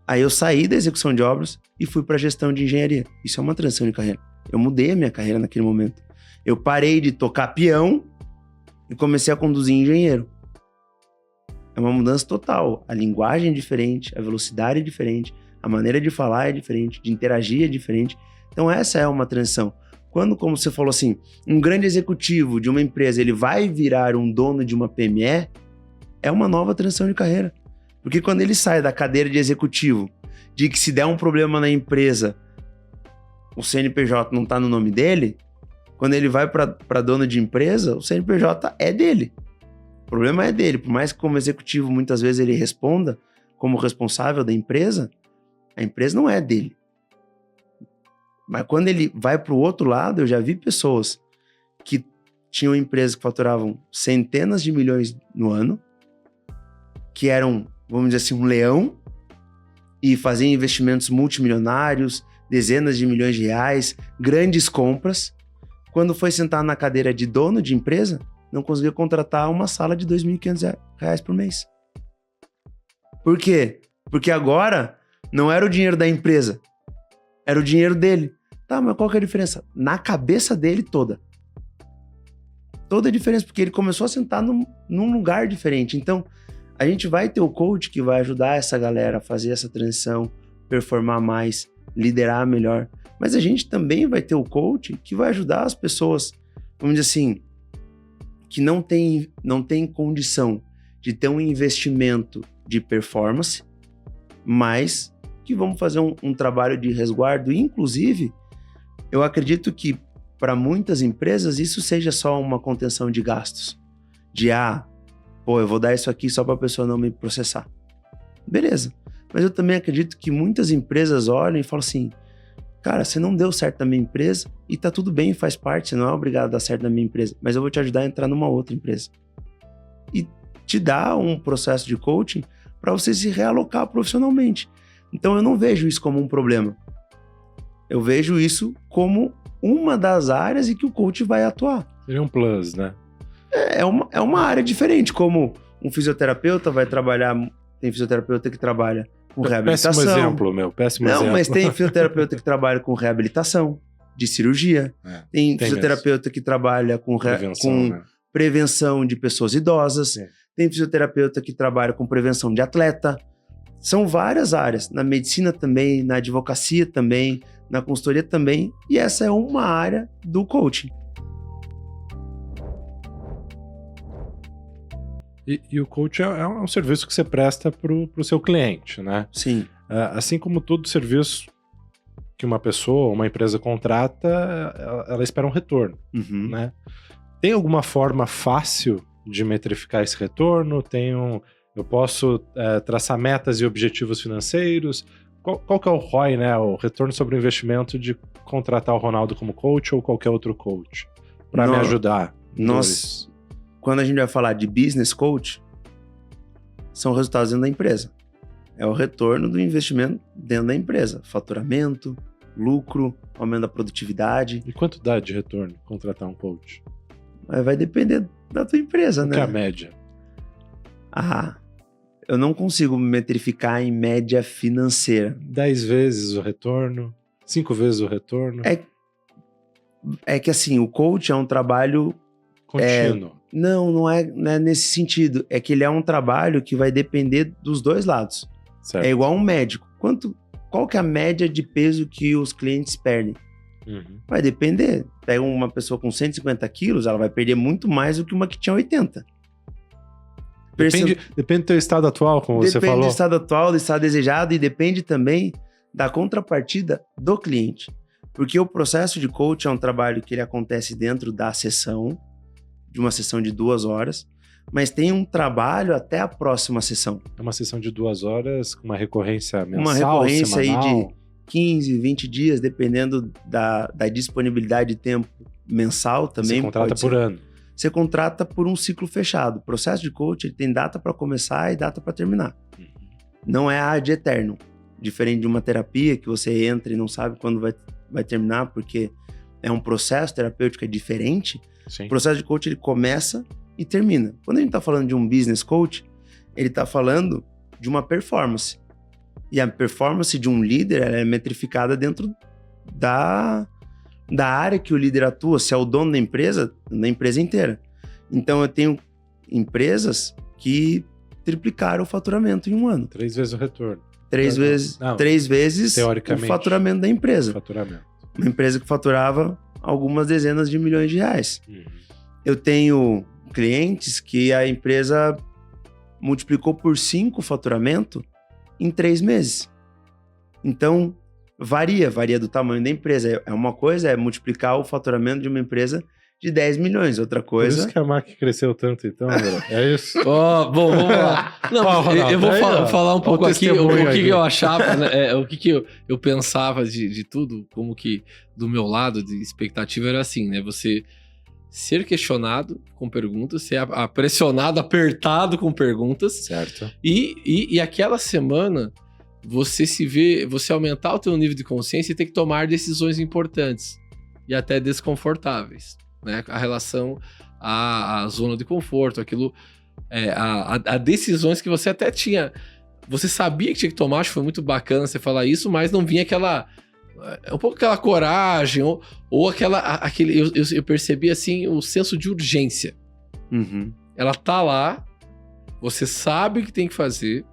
Aí eu saí da execução de obras e fui para a gestão de engenharia. Isso é uma transição de carreira. Eu mudei a minha carreira naquele momento. Eu parei de tocar peão e comecei a conduzir engenheiro. É uma mudança total. A linguagem é diferente, a velocidade é diferente, a maneira de falar é diferente, de interagir é diferente. Então essa é uma transição. Quando, como você falou assim, um grande executivo de uma empresa, ele vai virar um dono de uma PME, é uma nova transição de carreira. Porque quando ele sai da cadeira de executivo, de que se der um problema na empresa, o CNPJ não está no nome dele, quando ele vai para dono de empresa, o CNPJ é dele. O problema é dele. Por mais que como executivo muitas vezes ele responda como responsável da empresa, a empresa não é dele. Mas quando ele vai para o outro lado, eu já vi pessoas que tinham empresas que faturavam centenas de milhões no ano, que eram, vamos dizer assim, um leão, e faziam investimentos multimilionários, dezenas de milhões de reais, grandes compras. Quando foi sentar na cadeira de dono de empresa, não conseguia contratar uma sala de R$ 2.500 por mês. Por quê? Porque agora não era o dinheiro da empresa, era o dinheiro dele. Tá, mas qual que é a diferença? Na cabeça dele toda. Toda a diferença, porque ele começou a sentar num lugar diferente. Então, a gente vai ter o coach que vai ajudar essa galera a fazer essa transição, performar mais, liderar melhor. Mas a gente também vai ter o coach que vai ajudar as pessoas, vamos dizer assim, que não tem condição de ter um investimento de performance, mas que vão fazer um trabalho de resguardo. Inclusive, eu acredito que para muitas empresas isso seja só uma contenção de gastos. Eu vou dar isso aqui só para a pessoa não me processar. Beleza. Mas eu também acredito que muitas empresas olham e falam assim, cara, você não deu certo na minha empresa e tá tudo bem, faz parte, você não é obrigado a dar certo na minha empresa, mas eu vou te ajudar a entrar numa outra empresa. e te dá um processo de coaching para você se realocar profissionalmente. Então eu não vejo isso como um problema. Eu vejo isso como uma das áreas em que o coach vai atuar. Seria um plus, né? É uma área diferente, como um fisioterapeuta vai trabalhar... Tem fisioterapeuta que trabalha com reabilitação. Péssimo exemplo, meu. Péssimo exemplo. Não, mas tem fisioterapeuta que trabalha com reabilitação de cirurgia. Tem fisioterapeuta mesmo que trabalha com prevenção de pessoas idosas. Sim. Tem fisioterapeuta que trabalha com prevenção de atleta. São várias áreas. Na medicina também, na advocacia também, na consultoria também. E essa é uma área do coaching. E o coach é um serviço que você presta para o seu cliente, né? Sim. Assim como todo serviço que uma pessoa, uma empresa contrata, ela espera um retorno, né? Tem alguma forma fácil de metrificar esse retorno? Eu posso traçar metas e objetivos financeiros? Qual que é o ROI, né? O retorno sobre o investimento de contratar o Ronaldo como coach ou qualquer outro coach para me ajudar? Quando a gente vai falar de business coach, são resultados dentro da empresa. É o retorno do investimento dentro da empresa. Faturamento, lucro, aumento da produtividade. E quanto dá de retorno contratar um coach? Vai depender da tua empresa, né? Que é a média? Eu não consigo metrificar em média financeira. 10 vezes o retorno? 5 vezes o retorno? É que assim, o coach é um trabalho... contínuo. Não é nesse sentido. É que ele é um trabalho que vai depender dos dois lados. Certo. É igual um médico. Qual que é a média de peso que os clientes perdem? Vai depender. Pega uma pessoa com 150 quilos, ela vai perder muito mais do que uma que tinha 80. Depende do teu estado atual, como você falou. Depende do estado atual, do estado desejado, e depende também da contrapartida do cliente. Porque o processo de coach é um trabalho que ele acontece dentro da sessão, de uma sessão de 2 horas, mas tem um trabalho até a próxima sessão. É uma sessão de 2 horas com uma recorrência mensal, uma recorrência semanal. Aí de 15, 20 dias, dependendo da disponibilidade de tempo mensal também. Você contrata por ano. Você contrata por um ciclo fechado. O processo de coach ele tem data para começar e data para terminar. Não é ad eterno. Diferente de uma terapia que você entra e não sabe quando vai terminar, porque é um processo terapêutico diferente. Sim. O processo de coach ele começa e termina. Quando a gente está falando de um business coach, ele está falando de uma performance. E a performance de um líder ela é metrificada dentro da área que o líder atua. Se é o dono da empresa inteira. Então eu tenho empresas que triplicaram o faturamento em um ano. 3 vezes o retorno. 3 vezes o faturamento da empresa. Uma empresa que faturava algumas dezenas de milhões de reais. Eu tenho clientes que a empresa multiplicou por 5 o faturamento em 3 meses. Então, varia do tamanho da empresa. Uma coisa é multiplicar o faturamento de uma empresa de 10 milhões, outra coisa... Por isso que a MAC cresceu tanto, então, André. É isso? Bom, vamos lá. Não, Ronaldo, eu vou falar um pouco aqui o que eu achava, né? O que eu pensava de tudo, como que do meu lado de expectativa era assim, né? Você ser questionado com perguntas, ser pressionado, apertado com perguntas. Certo. E aquela semana, você aumentar o teu nível de consciência e ter que tomar decisões importantes e até desconfortáveis. Né? A relação à zona de conforto, aquilo, a decisões que você até tinha, você sabia que tinha que tomar, acho que foi muito bacana você falar isso, mas não vinha um pouco aquela coragem, ou aquele, eu percebi assim, o senso de urgência. Ela tá lá, você sabe o que tem que fazer,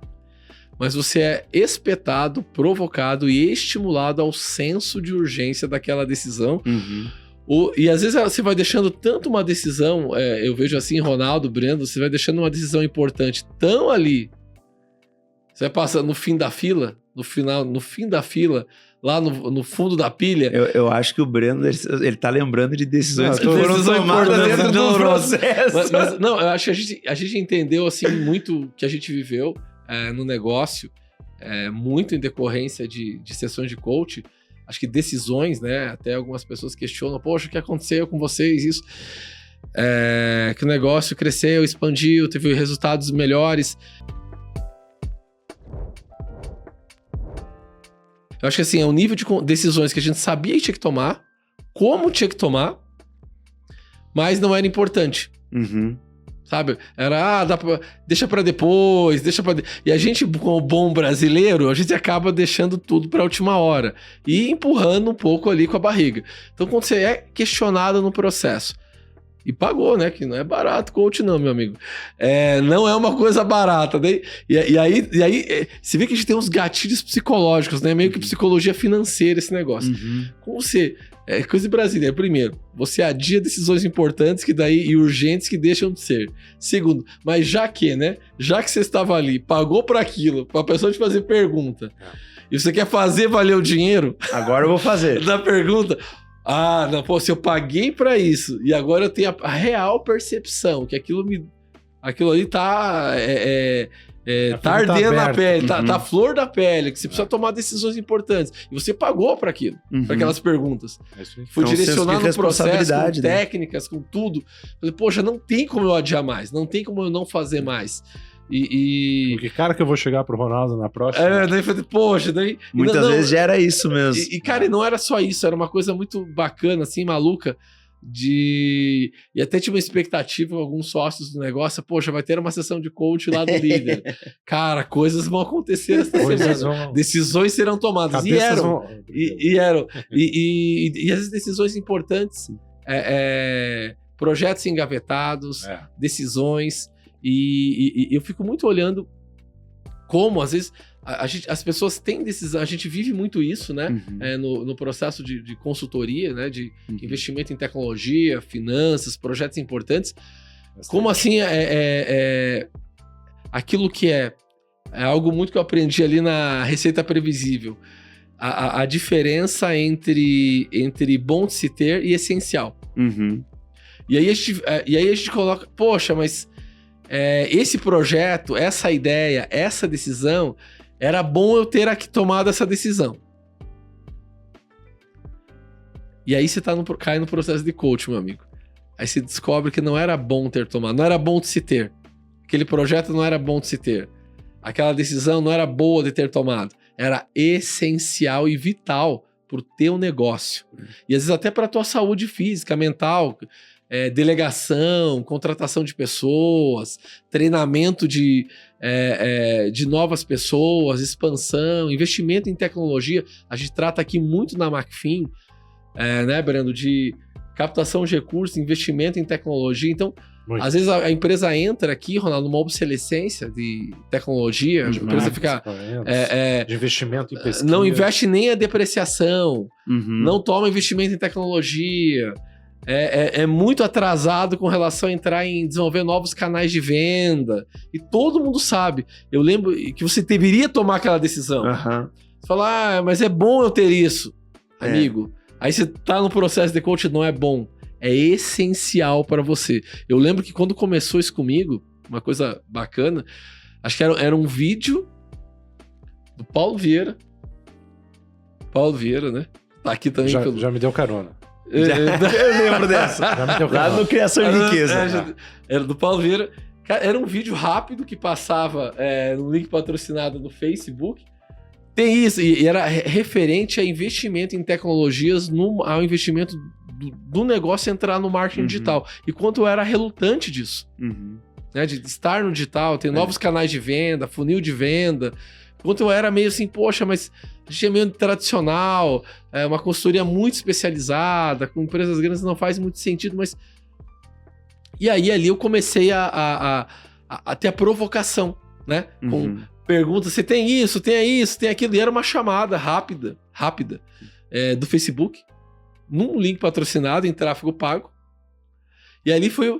mas você é espetado, provocado e estimulado ao senso de urgência daquela decisão. E às vezes você vai deixando tanto uma decisão, eu vejo assim, Ronaldo, Brendo, você vai deixando uma decisão importante tão ali, você vai passando no fim da fila, no fim da fila, lá no fundo da pilha. Eu acho que o Brendo, ele tá lembrando de decisões que foram tomadas dentro do processo. Mas não, eu acho que a gente entendeu assim muito que a gente viveu no negócio, muito em decorrência de sessões de coach. Acho que decisões, né? Até algumas pessoas questionam, poxa, o que aconteceu com vocês? Isso. que o negócio cresceu, expandiu, teve resultados melhores. Eu acho que assim, é o nível de decisões que a gente sabia que tinha que tomar, como tinha que tomar, mas não era importante. Sabe? Era, deixa pra depois, E a gente, como bom brasileiro, a gente acaba deixando tudo pra última hora e empurrando um pouco ali com a barriga. Então, quando você é questionado no processo, e pagou, né? Que não é barato coach não, meu amigo. Não é uma coisa barata. Né? E aí, você vê que a gente tem uns gatilhos psicológicos, né? Meio que psicologia financeira esse negócio. Como você... coisa de brasileiro. Primeiro, você adia decisões importantes e urgentes que deixam de ser. Segundo, mas já que você estava ali, pagou para aquilo, para a pessoa te fazer pergunta, e você quer fazer valer o dinheiro... Agora eu vou fazer. Da pergunta... não, se eu paguei pra isso e agora eu tenho a real percepção que aquilo ali tá ardendo na pele, tá flor da pele, que você precisa tomar decisões importantes. E você pagou pra aquilo, pra aquelas perguntas. Foi então, direcionar no processo, com técnicas, com tudo. Falei, poxa, não tem como eu adiar mais, não tem como eu não fazer mais. Que cara que eu vou chegar pro Ronaldo na próxima? Daí eu falei, poxa, muitas vezes já era isso mesmo. Cara, não era só isso, era uma coisa muito bacana, assim, maluca. E até tive uma expectativa com alguns sócios do negócio, poxa, vai ter uma sessão de coach lá do líder. Cara, coisas vão acontecer essa semana. Decisões serão tomadas. E eram. E as decisões importantes, projetos engavetados, decisões. E eu fico muito olhando como, às vezes, as pessoas têm decisão, a gente vive muito isso, né? No processo de consultoria, né? De investimento em tecnologia, finanças, projetos importantes. Como assim aquilo que é algo muito que eu aprendi ali na Receita Previsível. A diferença entre bom de se ter e essencial. E aí a gente coloca, poxa, mas... esse projeto, essa ideia, essa decisão, era bom eu ter aqui tomado essa decisão. E aí você cai no processo de coach, meu amigo. Aí você descobre que não era bom ter tomado, não era bom de se ter. Aquele projeto não era bom de se ter. Aquela decisão não era boa de ter tomado. Era essencial e vital pro teu negócio. E às vezes até pra tua saúde física, mental... delegação, contratação de pessoas, treinamento de novas pessoas, expansão, investimento em tecnologia. A gente trata aqui muito na Macfin, né, Brando, de captação de recursos, investimento em tecnologia. Então, às vezes a empresa entra aqui, Ronaldo, numa obsolescência de tecnologia, a empresa fica... de investimento em pesquisa. Não investe nem a depreciação, não toma investimento em tecnologia... É muito atrasado com relação a entrar em desenvolver novos canais de venda. E todo mundo sabe. Eu lembro que você deveria tomar aquela decisão. Você fala, mas é bom eu ter isso, amigo. Aí você tá no processo de coach, não é bom. É essencial para você. Eu lembro que quando começou isso comigo, uma coisa bacana, acho que era um vídeo do Paulo Vieira. Paulo Vieira, né? Tá aqui também. Já me deu carona. Eu lembro dessa. Lá no Criação de Riqueza. Era do Paulo Vieira. Era um vídeo rápido que passava no link patrocinado no Facebook. Tem isso. E era referente a investimento em tecnologias, ao investimento do negócio entrar no marketing digital. E quanto eu era relutante disso. Né, de estar no digital, ter novos canais de venda, funil de venda. Quanto eu era meio assim, poxa, mas a gente é meio tradicional, uma consultoria muito especializada, com empresas grandes não faz muito sentido, mas... E aí, ali eu comecei a ter a provocação, né? Com perguntas, você tem isso, tem aquilo, e era uma chamada rápida, do Facebook, num link patrocinado, em tráfego pago, e ali foi...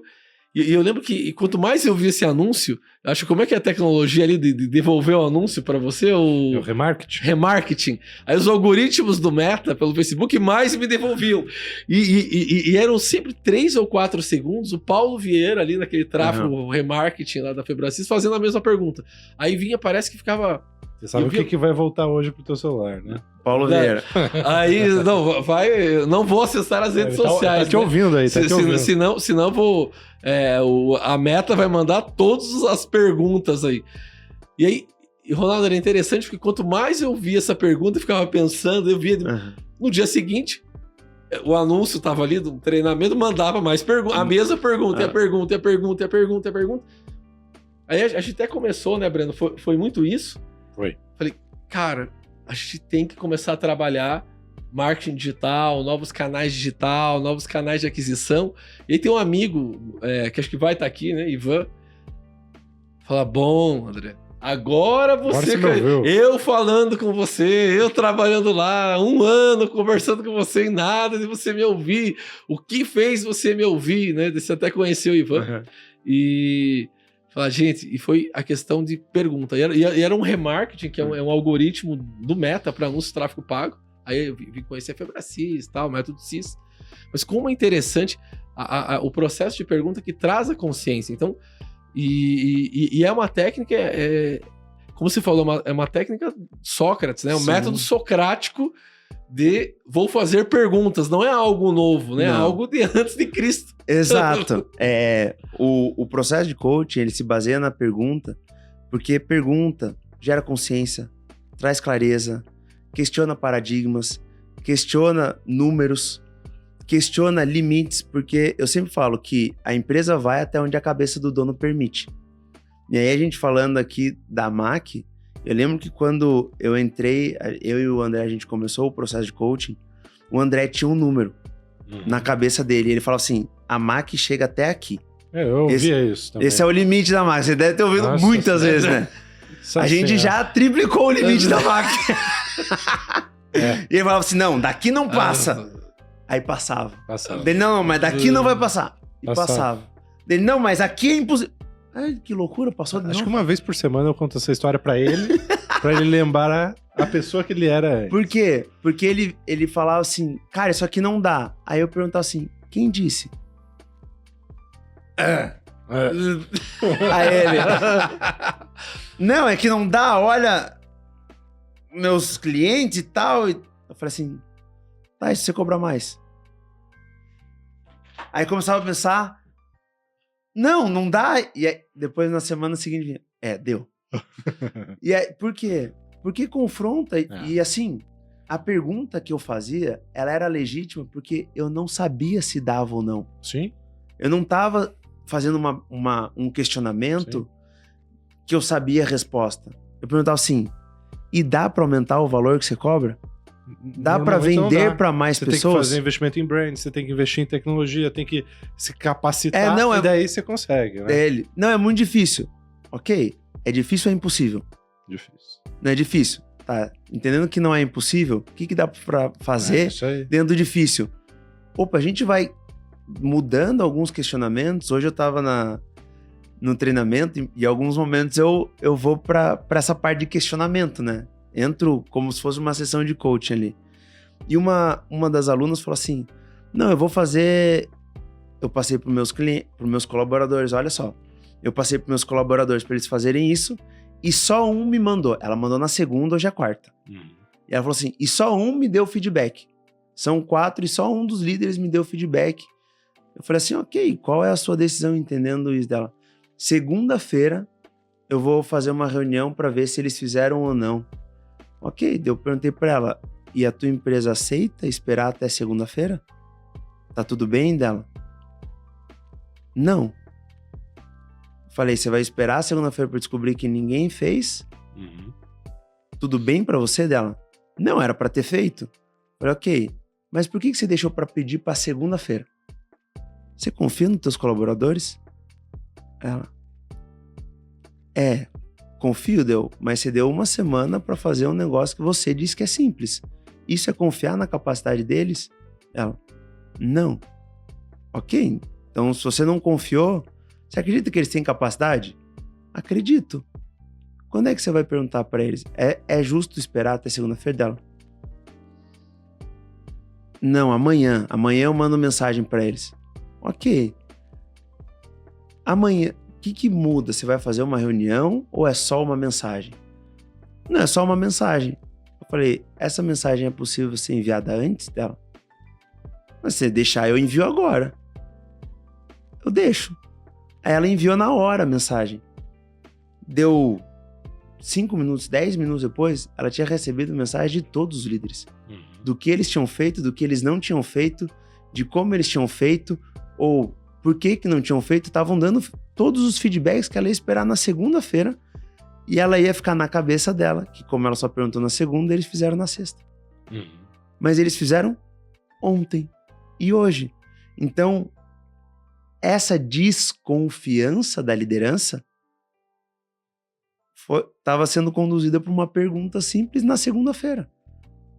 E eu lembro que quanto mais eu vi esse anúncio, acho como é que é a tecnologia ali de devolver o anúncio para você? O remarketing. Remarketing. Aí os algoritmos do Meta pelo Facebook mais me devolviam. E eram sempre 3 ou 4 segundos o Paulo Vieira ali naquele tráfego remarketing lá da Febracis fazendo a mesma pergunta. Aí vinha, parece que ficava Você sabe o que vai voltar hoje pro teu celular, né? Paulo Vieira. Aí, não vou acessar as redes sociais. Tá te ouvindo aí, Senão vou... a Meta vai mandar todas as perguntas aí. E aí, Ronaldo, era interessante porque quanto mais eu via essa pergunta, eu ficava pensando, eu via... No dia seguinte, o anúncio tava ali do treinamento, mandava mais perguntas. A mesma pergunta, e a pergunta, e a pergunta, e a pergunta, e a pergunta. Aí a gente até começou, né, Breno? Foi muito isso. Foi. Falei, cara, a gente tem que começar a trabalhar marketing digital, novos canais digital, novos canais de aquisição. E aí tem um amigo, que acho que vai estar aqui, né, Ivan, fala, bom, André, agora você eu falando com você, eu trabalhando lá, 1 ano conversando com você e nada de você me ouvir. O que fez você me ouvir, né? Você até conheceu o Ivan. E... Falar, gente, e foi a questão de pergunta. E era um remarketing, que é um algoritmo do Meta para anúncio de tráfego pago. Aí eu vim conhecer a Febracis, tal, método CIS. Mas como é interessante o processo de pergunta que traz a consciência. Então, e é uma técnica, como você falou, é uma técnica Sócrates, né? O método socrático de vou fazer perguntas. Não é algo novo, né? É algo de antes de Cristo. Exato. O processo de coaching, ele se baseia na pergunta, porque pergunta gera consciência, traz clareza, questiona paradigmas, questiona números, questiona limites, porque eu sempre falo que a empresa vai até onde a cabeça do dono permite. E aí a gente falando aqui da MAC, eu lembro que quando eu entrei, eu e o André, a gente começou o processo de coaching, o André tinha um número na cabeça dele. Ele falou assim, a MAC chega até aqui. Eu ouvia isso também. Esse é o limite da MAC. Você deve ter ouvido muitas vezes, né? A gente já triplicou o limite da MAC. E ele falava assim, não, daqui não passa. Aí passava. Ele, não, mas daqui não vai passar. E passava. Ele, não, mas aqui é impossível. Ai, que loucura, passou de novo. Acho que uma vez por semana eu conto essa história pra ele, pra ele lembrar a pessoa que ele era antes. Por quê? Porque ele falava assim, cara, isso aqui não dá. Aí eu perguntava assim, quem disse? Aí ele... Não, é que não dá, olha, meus clientes e tal. Eu falei assim, tá, e se você cobrar mais? Aí começava a pensar, não dá. E aí, depois na semana seguinte, deu. E aí, por quê? Porque confronta, e assim, a pergunta que eu fazia, ela era legítima porque eu não sabia se dava ou não. Sim. Eu não tava fazendo um questionamento que eu sabia a resposta. Eu perguntava assim, e dá pra aumentar o valor que você cobra? Dá pra vender pra mais pessoas? Você tem que fazer investimento em brand, você tem que investir em tecnologia, tem que se capacitar, e daí você consegue, né? Não, é muito difícil. Ok, é difícil ou é impossível? Difícil. Não é difícil, tá? Entendendo que não é impossível, o que dá pra fazer dentro do difícil? Opa, a gente vai mudando alguns questionamentos. Hoje eu tava no treinamento e em alguns momentos eu vou pra essa parte de questionamento, né? Entro como se fosse uma sessão de coaching ali. E uma das alunas falou assim, não, eu vou fazer... Eu passei para meus clientes, para meus colaboradores, olha só. Eu passei para meus colaboradores para eles fazerem isso e só um me mandou. Ela mandou na segunda, hoje é a quarta. E ela falou assim, e só um me deu feedback. São 4 e só um dos líderes me deu feedback. Eu falei assim, ok, qual é a sua decisão entendendo isso dela? Segunda-feira eu vou fazer uma reunião para ver se eles fizeram ou não. Ok, eu perguntei para ela, e a tua empresa aceita esperar até segunda-feira? Tá tudo bem dela? Não. Falei, você vai esperar segunda-feira para descobrir que ninguém fez? Tudo bem para você dela? Não, era para ter feito. Falei, ok, mas por que você deixou para pedir para segunda-feira? Você confia nos teus colaboradores? Ela, confio, mas você deu uma semana para fazer um negócio que você disse que é simples. Isso é confiar na capacidade deles? Ela, não. Ok, então se você não confiou, você acredita que eles têm capacidade? Acredito. Quando é que você vai perguntar para eles? É justo esperar até segunda-feira dela? Não, amanhã. Amanhã eu mando mensagem para eles. Ok. Amanhã, o que muda? Você vai fazer uma reunião ou é só uma mensagem? Não, é só uma mensagem. Eu falei, essa mensagem é possível ser enviada antes dela? Mas se deixar, eu envio agora. Eu deixo. Aí ela enviou na hora a mensagem. Deu 5 minutos, 10 minutos depois, ela tinha recebido mensagem de todos os líderes. Do que eles tinham feito, do que eles não tinham feito, de como eles tinham feito, ou por que não tinham feito. Estavam dando todos os feedbacks que ela ia esperar na segunda-feira. E ela ia ficar na cabeça dela, que como ela só perguntou na segunda, eles fizeram na sexta. Mas eles fizeram ontem e hoje. Então, essa desconfiança da liderança estava sendo conduzida por uma pergunta simples na segunda-feira.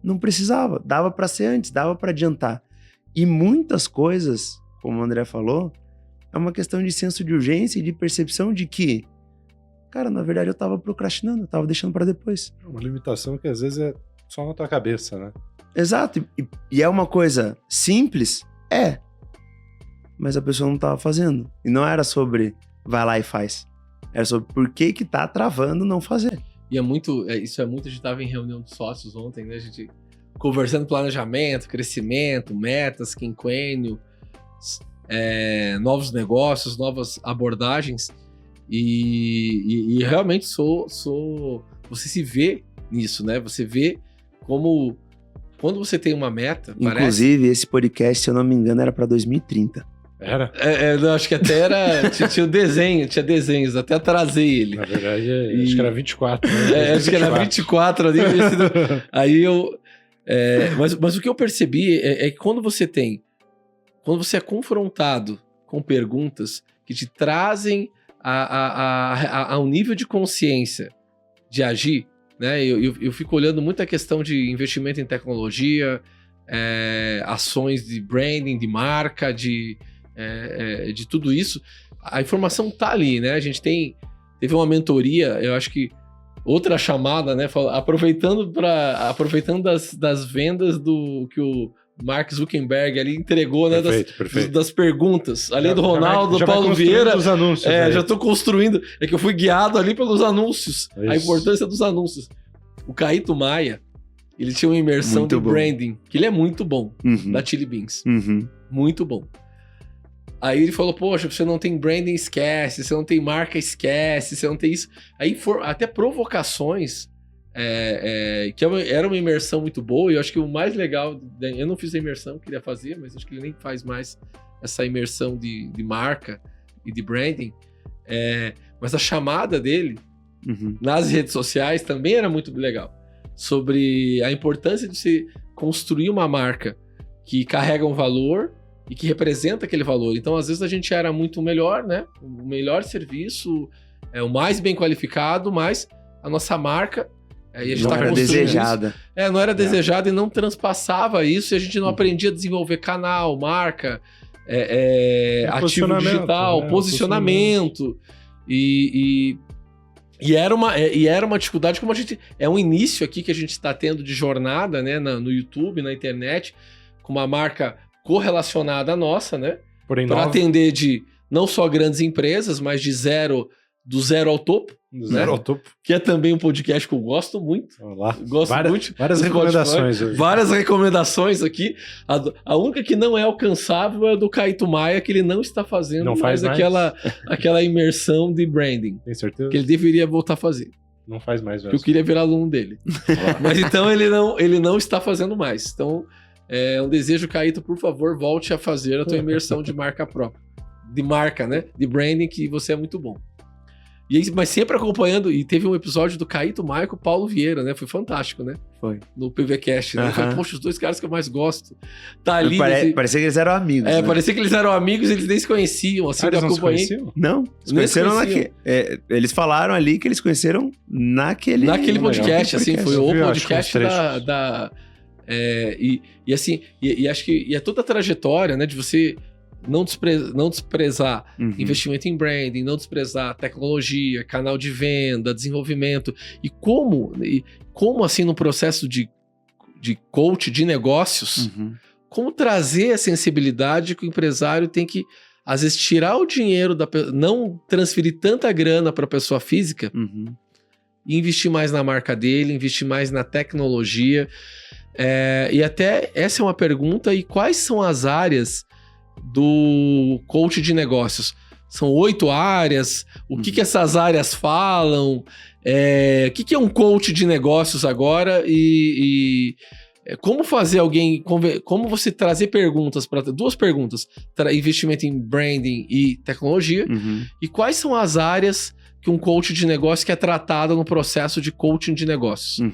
Não precisava, dava para ser antes, dava para adiantar. E muitas coisas, como o André falou, é uma questão de senso de urgência e de percepção de que, cara, na verdade eu tava procrastinando, eu tava deixando para depois. Uma limitação que às vezes é só na tua cabeça, né? Exato, e é uma coisa simples? É. Mas a pessoa não tava fazendo. E não era sobre vai lá e faz. Era sobre por que tá travando não fazer. E isso é muito, a gente tava em reunião de sócios ontem, né? A gente conversando planejamento, crescimento, metas, quinquênio, novos negócios, novas abordagens. E realmente você se vê nisso, né? Você vê como quando você tem uma meta. Inclusive, esse podcast, se eu não me engano, era para 2030. Era? Não, acho que até era. tinha o desenho, tinha desenhos, até atrasei ele. Na verdade, acho que era 24. Né? Acho que era 24 ali. Aí eu. Mas o que eu percebi é que quando você é confrontado com perguntas que te trazem a um nível de consciência de agir, né? Eu fico olhando muito a questão de investimento em tecnologia, ações de branding, de marca, de tudo isso. A informação tá ali, né? A gente teve uma mentoria, eu acho que outra chamada, né? Aproveitando das vendas do que o Mark Zuckerberg ali entregou, né? Perfeito. Das perguntas. Além do Ronaldo, do Paulo Vieira. Os anúncios, já tô construindo. É que eu fui guiado ali pelos anúncios. Isso. A importância dos anúncios. O Caíto Maia, ele tinha uma imersão muito de branding, que ele é muito bom, da Chili Beans. Muito bom. Aí ele falou, poxa, você não tem branding, esquece. Você não tem marca, esquece. Você não tem isso. Aí até provocações... que era uma imersão muito boa, e eu acho que o mais legal, eu não fiz a imersão, queria fazer, mas acho que ele nem faz mais essa imersão de marca e de branding, mas a chamada dele nas redes sociais também era muito legal, sobre a importância de você construir uma marca que carrega um valor e que representa aquele valor. Então, às vezes a gente era muito melhor, né? O melhor serviço, o mais bem qualificado, mas a nossa marca e a gente não era desejada. Não era desejada e não transpassava isso, e a gente não aprendia a desenvolver canal, marca, ativo digital, posicionamento. E era uma dificuldade, como a gente... É um início aqui que a gente está tendo de jornada, né, no YouTube, na internet, com uma marca correlacionada à nossa, né? Para atender de não só grandes empresas, mas do zero ao topo. Zero ao topo. Que é também um podcast que eu gosto muito. Olá. Gosto muito. Várias recomendações hoje. Várias recomendações aqui. A única que não é alcançável é a do Caíto Maia, que ele não está fazendo mais aquela imersão de branding. Tem certeza? Que ele deveria voltar a fazer. Não faz mais, velho. Eu queria virar aluno dele. Mas então ele não está fazendo mais. Então, é um desejo, Caíto, por favor, volte a fazer a tua imersão de marca própria. De marca, né? De branding, que você é muito bom. Mas sempre acompanhando, e teve um episódio do Caíto Maia com o Paulo Vieira, né? Foi fantástico, né? Foi. No PVCast, né? Eu falei, poxa, os dois caras que eu mais gosto. Tá ali. Parecia que eles eram amigos. Né? Parecia que eles eram amigos, eles nem se conheciam, assim, eles eu acompanhei. Não, se conheceram naquele. Eles falaram ali que eles conheceram naquele podcast, assim, foi o podcast assim, acho que é toda a trajetória, né, de você não desprezar investimento em branding, não desprezar tecnologia, canal de venda, desenvolvimento, e como assim no processo de coach de negócios, como trazer a sensibilidade que o empresário tem que, às vezes, tirar o dinheiro, não transferir tanta grana para a pessoa física investir mais na marca dele, investir mais na tecnologia. E até essa é uma pergunta, e quais são as áreas do coach de negócios? São 8 áreas, o que essas áreas falam, o que é um coach de negócios agora e como fazer alguém, como você trazer perguntas para 2 perguntas, investimento em branding e tecnologia, e quais são as áreas que um coach de negócio que é tratado no processo de coaching de negócios.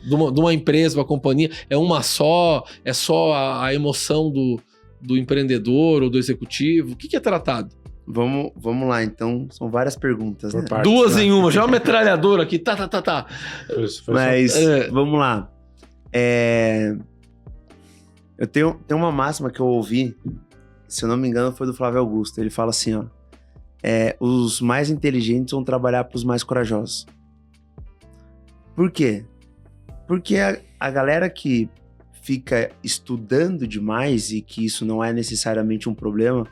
De uma empresa, uma companhia, é uma só, é só a emoção do empreendedor ou do executivo, o que é tratado? Vamos lá, então, são várias perguntas, né? Partes, 2 em uma, já é uma metralhadora aqui, tá. Mas, vamos lá. Eu tenho uma máxima que eu ouvi, se eu não me engano, foi do Flávio Augusto. Ele fala assim, ó, os mais inteligentes vão trabalhar para os mais corajosos. Por quê? Porque a galera que fica estudando demais e que isso não é necessariamente um problema,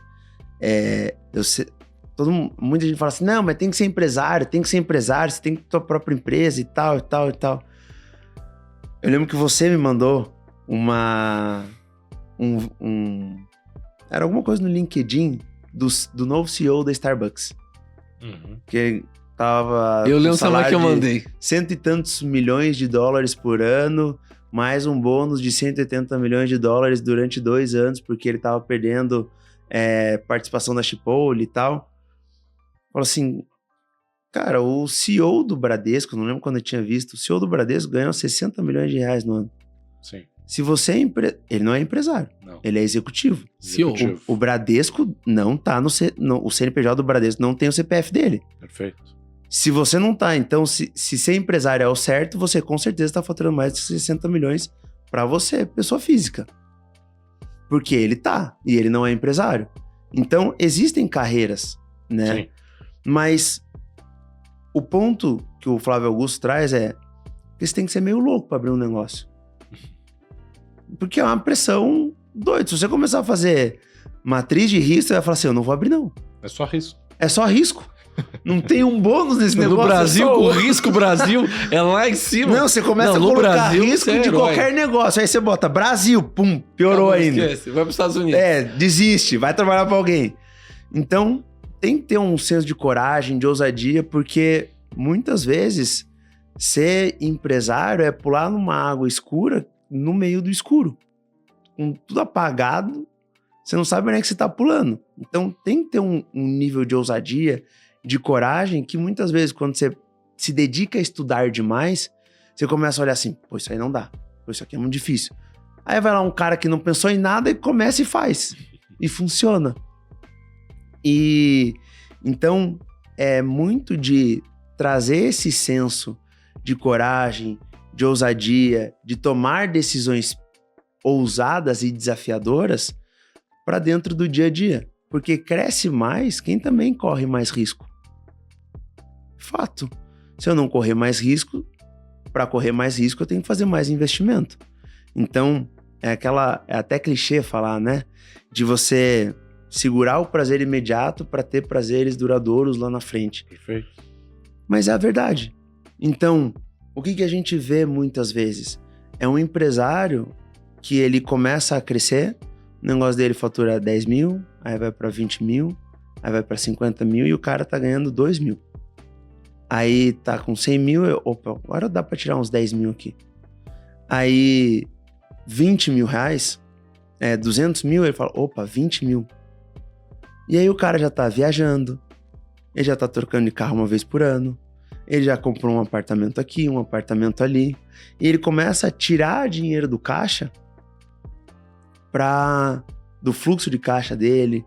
muita gente fala assim, não, mas tem que ser empresário, você tem que ter tua própria empresa e tal. Eu lembro que você me mandou era alguma coisa no LinkedIn do novo CEO da Starbucks. Que tava... Eu lembro essa que eu mandei. 100 e tantos milhões de dólares por ano, mais um bônus de 180 milhões de dólares durante 2 anos, porque ele tava perdendo participação da Chipotle e tal. Falou assim, cara, o CEO do Bradesco, não lembro quando eu tinha visto, o CEO do Bradesco ganhou 60 milhões de reais no ano. Sim. Se você ele não é empresário, não. Ele é executivo. CEO. O Bradesco não tá o CNPJ do Bradesco não tem o CPF dele. Perfeito. Se você não tá, então, se ser empresário é o certo, você com certeza tá faturando mais de 60 milhões para você, pessoa física. Porque ele tá, e ele não é empresário. Então, existem carreiras, né? Sim. Mas o ponto que o Flávio Augusto traz que você tem que ser meio louco para abrir um negócio. Porque é uma pressão doida. Se você começar a fazer matriz de risco, você vai falar assim, eu não vou abrir não. É só risco. É só risco. Não tem um bônus nesse negócio. No Brasil, o risco Brasil é lá em cima. Não, você começa a colocar Brasil, risco de qualquer negócio. Aí você bota Brasil, pum, piorou ainda. Esquece, vai para os Estados Unidos. Desiste, vai trabalhar para alguém. Então, tem que ter um senso de coragem, de ousadia, porque muitas vezes ser empresário é pular numa água escura no meio do escuro. Com tudo apagado, você não sabe nem que você está pulando. Então, tem que ter um nível de ousadia, de coragem, que muitas vezes, quando você se dedica a estudar demais, você começa a olhar assim, pô, isso aí não dá. Pô, isso aqui é muito difícil. Aí vai lá um cara que não pensou em nada e começa e faz. E funciona. E então, é muito de trazer esse senso de coragem, de ousadia, de tomar decisões ousadas e desafiadoras para dentro do dia a dia. Porque cresce mais quem também corre mais risco. Fato. Se eu não correr mais risco, para correr mais risco, eu tenho que fazer mais investimento. Então, é até clichê falar, né? De você segurar o prazer imediato para ter prazeres duradouros lá na frente. Perfeito. Mas é a verdade. Então, o que a gente vê muitas vezes? É um empresário que ele começa a crescer, o negócio dele fatura 10 mil, aí vai para 20 mil, aí vai para 50 mil e o cara tá ganhando 2 mil. Aí tá com 100 mil, opa, agora dá para tirar uns 10 mil aqui. Aí 20 mil reais, 200 mil, ele fala, opa, 20 mil. E aí o cara já tá viajando, ele já tá trocando de carro uma vez por ano, ele já comprou um apartamento aqui, um apartamento ali, e ele começa a tirar dinheiro do caixa do fluxo de caixa dele,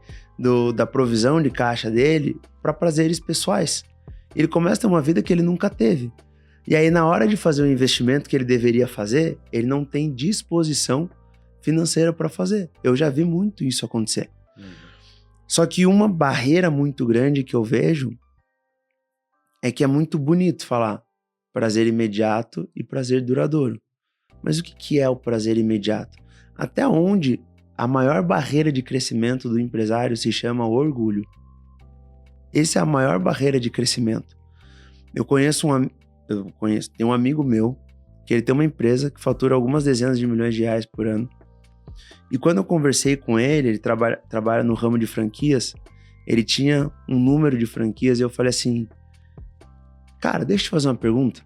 da provisão de caixa dele, para prazeres pessoais. Ele começa a ter uma vida que ele nunca teve. E aí, na hora de fazer o investimento que ele deveria fazer, ele não tem disposição financeira para fazer. Eu já vi muito isso acontecer. Só que uma barreira muito grande que eu vejo é que é muito bonito falar prazer imediato e prazer duradouro. Mas o que é o prazer imediato? Até onde a maior barreira de crescimento do empresário se chama orgulho. Essa é a maior barreira de crescimento. Eu conheço eu conheço, tem um amigo meu, que ele tem uma empresa que fatura algumas dezenas de milhões de reais por ano. E quando eu conversei com ele trabalha no ramo de franquias, ele tinha um número de franquias e eu falei assim, cara, deixa eu te fazer uma pergunta.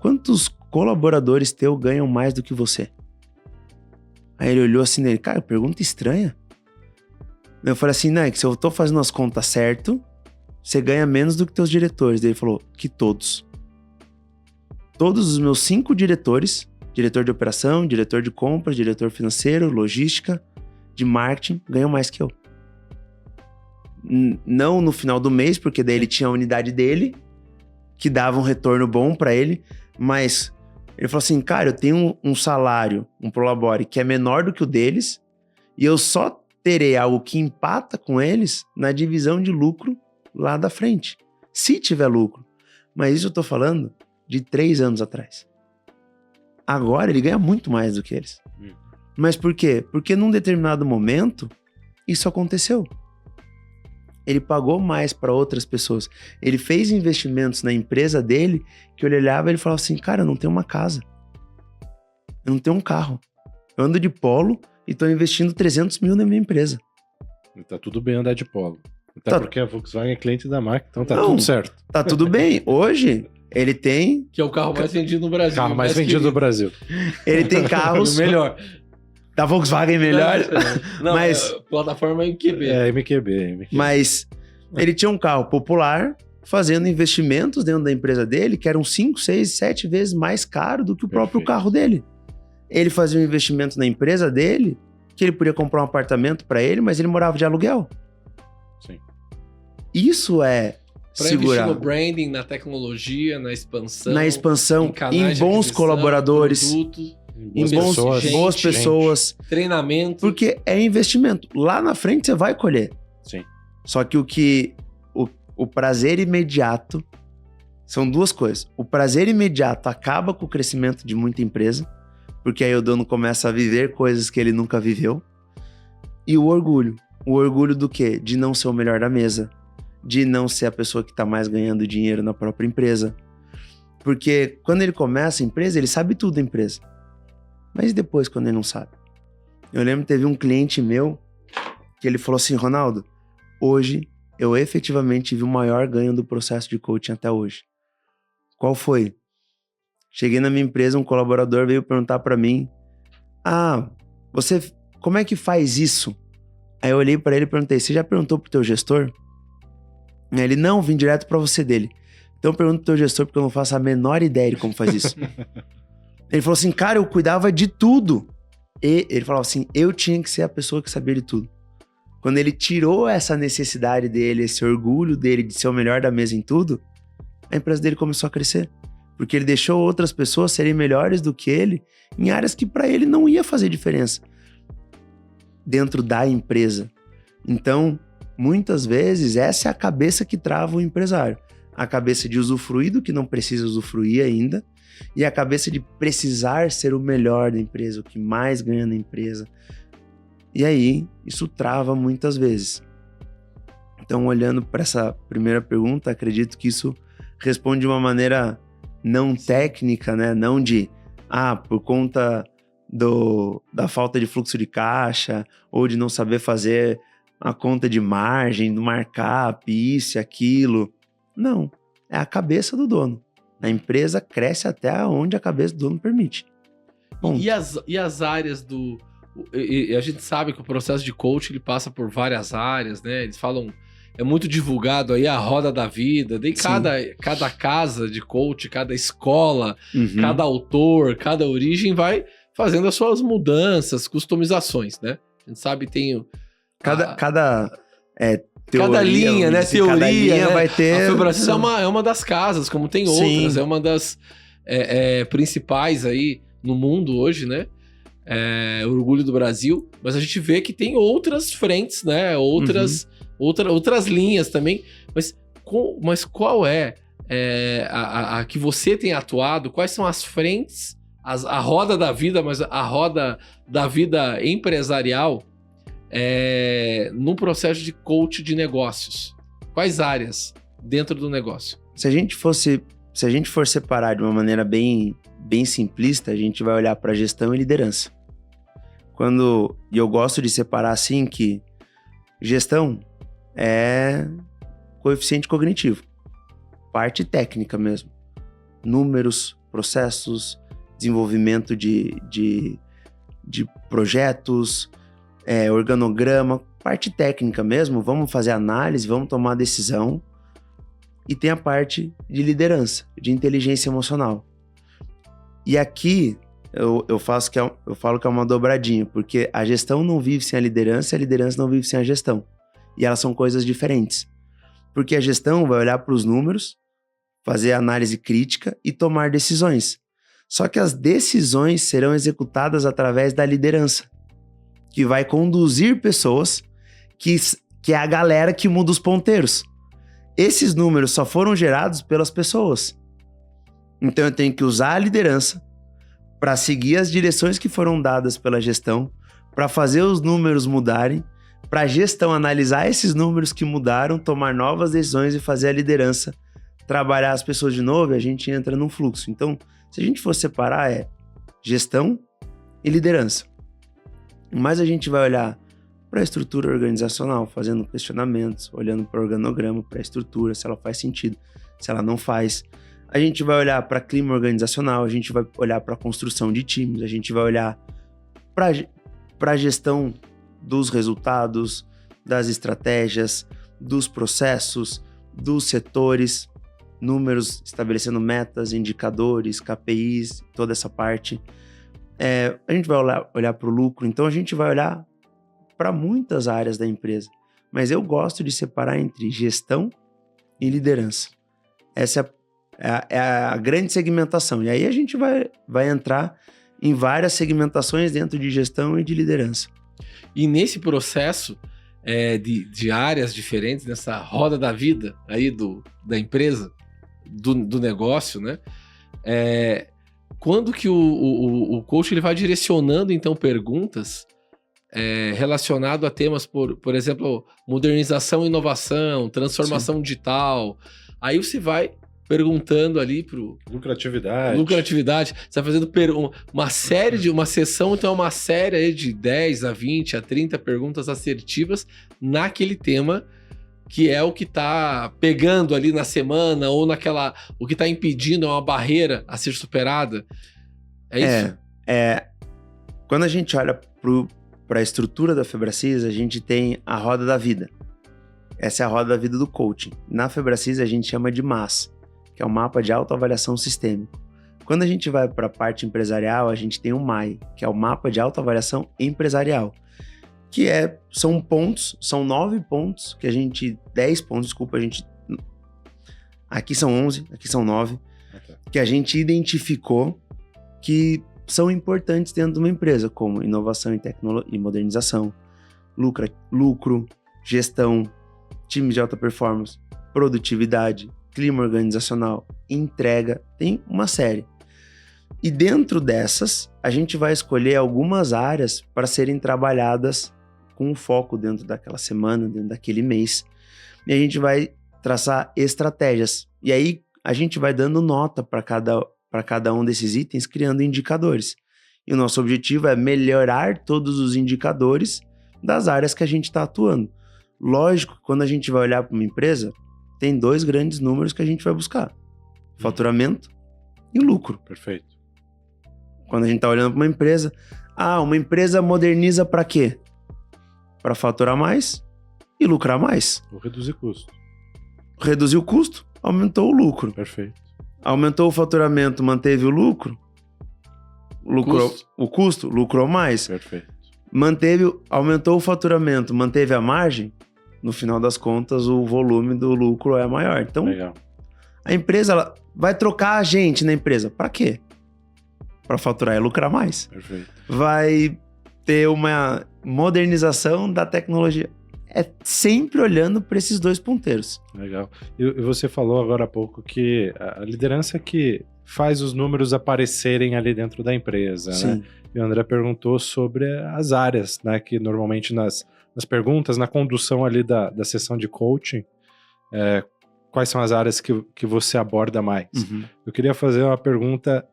Quantos colaboradores teus ganham mais do que você? Aí ele olhou assim nele, cara, pergunta estranha. Eu falei assim, não, é que se eu tô fazendo as contas certo, você ganha menos do que teus diretores. Daí ele falou, que todos. Todos os meus 5 diretores, diretor de operação, diretor de compras, diretor financeiro, logística, de marketing, ganham mais que eu. Não no final do mês, porque daí ele tinha a unidade dele, que dava um retorno bom pra ele, mas ele falou assim, cara, eu tenho um salário, um Prolabore, que é menor do que o deles, e eu só terei algo que empata com eles na divisão de lucro lá da frente, se tiver lucro. Mas isso eu tô falando de 3 anos atrás. Agora ele ganha muito mais do que eles. Mas por quê? Porque num determinado momento isso aconteceu. Ele pagou mais para outras pessoas. Ele fez investimentos na empresa dele que ele olhava e ele falava assim, cara, eu não tenho uma casa. Eu não tenho um carro. Eu ando de Polo e tô investindo 300 mil na minha empresa. E tá tudo bem andar de Polo. Até Tá. porque a Volkswagen é cliente da marca, então tá Não, tudo certo. Tá tudo bem. Hoje ele tem Que é o carro mais vendido no Brasil. Carro mais vendido do Brasil. carros Melhor. da Volkswagen melhor. Não, Mas- plataforma MQB. É, MQB. Mas ele tinha um carro popular fazendo investimentos dentro da empresa dele que eram 5, 6, 7 vezes mais caro do que o próprio Perfeito. carro dele. Ele fazia um investimento na empresa dele que ele podia comprar um apartamento para ele, mas ele morava de aluguel. Sim. Isso é Pra investir segurar no branding, na tecnologia, na expansão. na expansão, canais em de bons aquisição, colaboradores, produtos, em boas gente, pessoas, treinamento. porque é investimento. Lá na frente você vai colher. Sim. Só que o prazer imediato são 2 coisas. O prazer imediato acaba com o crescimento de muita empresa, porque aí o dono começa a viver coisas que ele nunca viveu. E o orgulho. O orgulho do quê? De não ser o melhor da mesa. De não ser a pessoa que está mais ganhando dinheiro na própria empresa. Porque quando ele começa a empresa, ele sabe tudo da empresa. Mas depois, quando ele não sabe? Eu lembro que teve um cliente meu que ele falou assim, Ronaldo, hoje eu efetivamente tive o maior ganho do processo de coaching até hoje. Qual foi? Cheguei na minha empresa, um colaborador veio perguntar para mim, como é que faz isso? Aí eu olhei para ele e perguntei, você já perguntou pro teu gestor? Aí ele, não, vim direto para você dele. Então eu pergunto pro teu gestor porque eu não faço a menor ideia de como faz isso. Ele falou assim, cara, eu cuidava de tudo. E ele falava assim, eu tinha que ser a pessoa que sabia de tudo. Quando ele tirou essa necessidade dele, esse orgulho dele de ser o melhor da mesa em tudo, a empresa dele começou a crescer. Porque ele deixou outras pessoas serem melhores do que ele em áreas que para ele não ia fazer diferença dentro da empresa. Então, muitas vezes, essa é a cabeça que trava o empresário. A cabeça de usufruir do que não precisa usufruir ainda e a cabeça de precisar ser o melhor da empresa, o que mais ganha na empresa. E aí, isso trava muitas vezes. Então, olhando para essa primeira pergunta, acredito que isso responde de uma maneira não técnica, né? Não de, por conta da falta de fluxo de caixa ou de não saber fazer a conta de margem, do markup, isso e aquilo. Não, é a cabeça do dono. A empresa cresce até onde a cabeça do dono permite. Bom, E as áreas do... a gente sabe que o processo de coach ele passa por várias áreas, né? Eles falam... É muito divulgado aí a roda da vida. Daí cada casa de coach, cada escola, cada autor, cada origem vai fazendo as suas mudanças, customizações, né? A gente sabe tem... Cada Cada linha, né? Teoria, cada linha, né? vai ter... A Febracis é uma das casas, como tem outras. Sim. É uma das principais aí no mundo hoje, né? Orgulho do Brasil. Mas a gente vê que tem outras frentes, né? Outras linhas também. Mas qual é a que você tem atuado? Quais são as frentes? A roda da vida, mas a roda da vida empresarial no processo de coach de negócios. Quais áreas dentro do negócio? Se a gente fosse se a gente for separar de uma maneira bem simplista, a gente vai olhar para gestão e liderança. E eu gosto de separar assim que gestão é coeficiente cognitivo, parte técnica mesmo. Números, processos, desenvolvimento de projetos, organograma, parte técnica mesmo. Vamos fazer análise, vamos tomar decisão. E tem a parte de liderança, de inteligência emocional. E aqui eu falo que é uma dobradinha, porque a gestão não vive sem a liderança não vive sem a gestão. E elas são coisas diferentes. Porque a gestão vai olhar para os números, fazer análise crítica e tomar decisões. Só que as decisões serão executadas através da liderança, que vai conduzir pessoas, que é a galera que muda os ponteiros. Esses números só foram gerados pelas pessoas. Então eu tenho que usar a liderança para seguir as direções que foram dadas pela gestão, para fazer os números mudarem, para a gestão analisar esses números que mudaram, tomar novas decisões e fazer a liderança trabalhar as pessoas de novo, e a gente entra num fluxo. Então, se a gente for separar, é gestão e liderança. Mas a gente vai olhar para a estrutura organizacional, fazendo questionamentos, olhando para o organograma, para a estrutura, se ela faz sentido, se ela não faz. A gente vai olhar para clima organizacional, a gente vai olhar para a construção de times, a gente vai olhar para a gestão dos resultados, das estratégias, dos processos, dos setores, números, estabelecendo metas, indicadores, KPIs, toda essa parte. A gente vai olhar para o lucro, então a gente vai olhar para muitas áreas da empresa. Mas eu gosto de separar entre gestão e liderança. Essa é a grande segmentação. E aí a gente vai entrar em várias segmentações dentro de gestão e de liderança. E nesse processo de áreas diferentes, nessa roda da vida aí da empresa, do negócio, né? Quando que o coach ele vai direcionando, então, perguntas relacionado a temas, por exemplo, modernização e inovação, transformação digital. Aí você vai perguntando ali pro... Lucratividade. Você vai fazendo uma sessão, então é uma série aí de 10 a 20 a 30 perguntas assertivas naquele tema, que é o que tá pegando ali na semana, ou o que tá impedindo, é uma barreira a ser superada. É isso? Quando a gente olha para a estrutura da Febracis, a gente tem a roda da vida. Essa é a roda da vida do coaching. Na Febracis a gente chama de MAS, que é o Mapa de Autoavaliação Sistêmico. Quando a gente vai para a parte empresarial, a gente tem o MAI, que é o Mapa de Autoavaliação Empresarial, que são pontos, são 9 pontos, 10 pontos, desculpa, aqui são 11, aqui são 9, que a gente identificou que são importantes dentro de uma empresa, como inovação e modernização, lucro, gestão, times de alta performance, produtividade, clima organizacional, entrega, tem uma série. E dentro dessas, a gente vai escolher algumas áreas para serem trabalhadas com um foco dentro daquela semana, dentro daquele mês. E a gente vai traçar estratégias. E aí, a gente vai dando nota para cada um desses itens, criando indicadores. E o nosso objetivo é melhorar todos os indicadores das áreas que a gente está atuando. Lógico que quando a gente vai olhar para uma empresa, tem 2 grandes números que a gente vai buscar: faturamento e lucro. Perfeito. Quando a gente está olhando para uma empresa moderniza para quê? Para faturar mais e lucrar mais. Ou reduzir custo. Reduziu o custo, aumentou o lucro. Perfeito. Aumentou o faturamento, manteve o lucro. O custo, lucrou mais. Perfeito. Aumentou o faturamento, manteve a margem. No final das contas, o volume do lucro é maior. Então, legal. A empresa ela vai trocar a gente na empresa. Para quê? Para faturar e lucrar mais. Perfeito. Vai ter uma modernização da tecnologia. É sempre olhando para esses 2 ponteiros. Legal. E você falou agora há pouco que a liderança que faz os números aparecerem ali dentro da empresa, Sim. né? E o André perguntou sobre as áreas, né? Que normalmente nas perguntas, na condução ali da sessão de coaching, quais são as áreas que você aborda mais. Eu queria fazer uma pergunta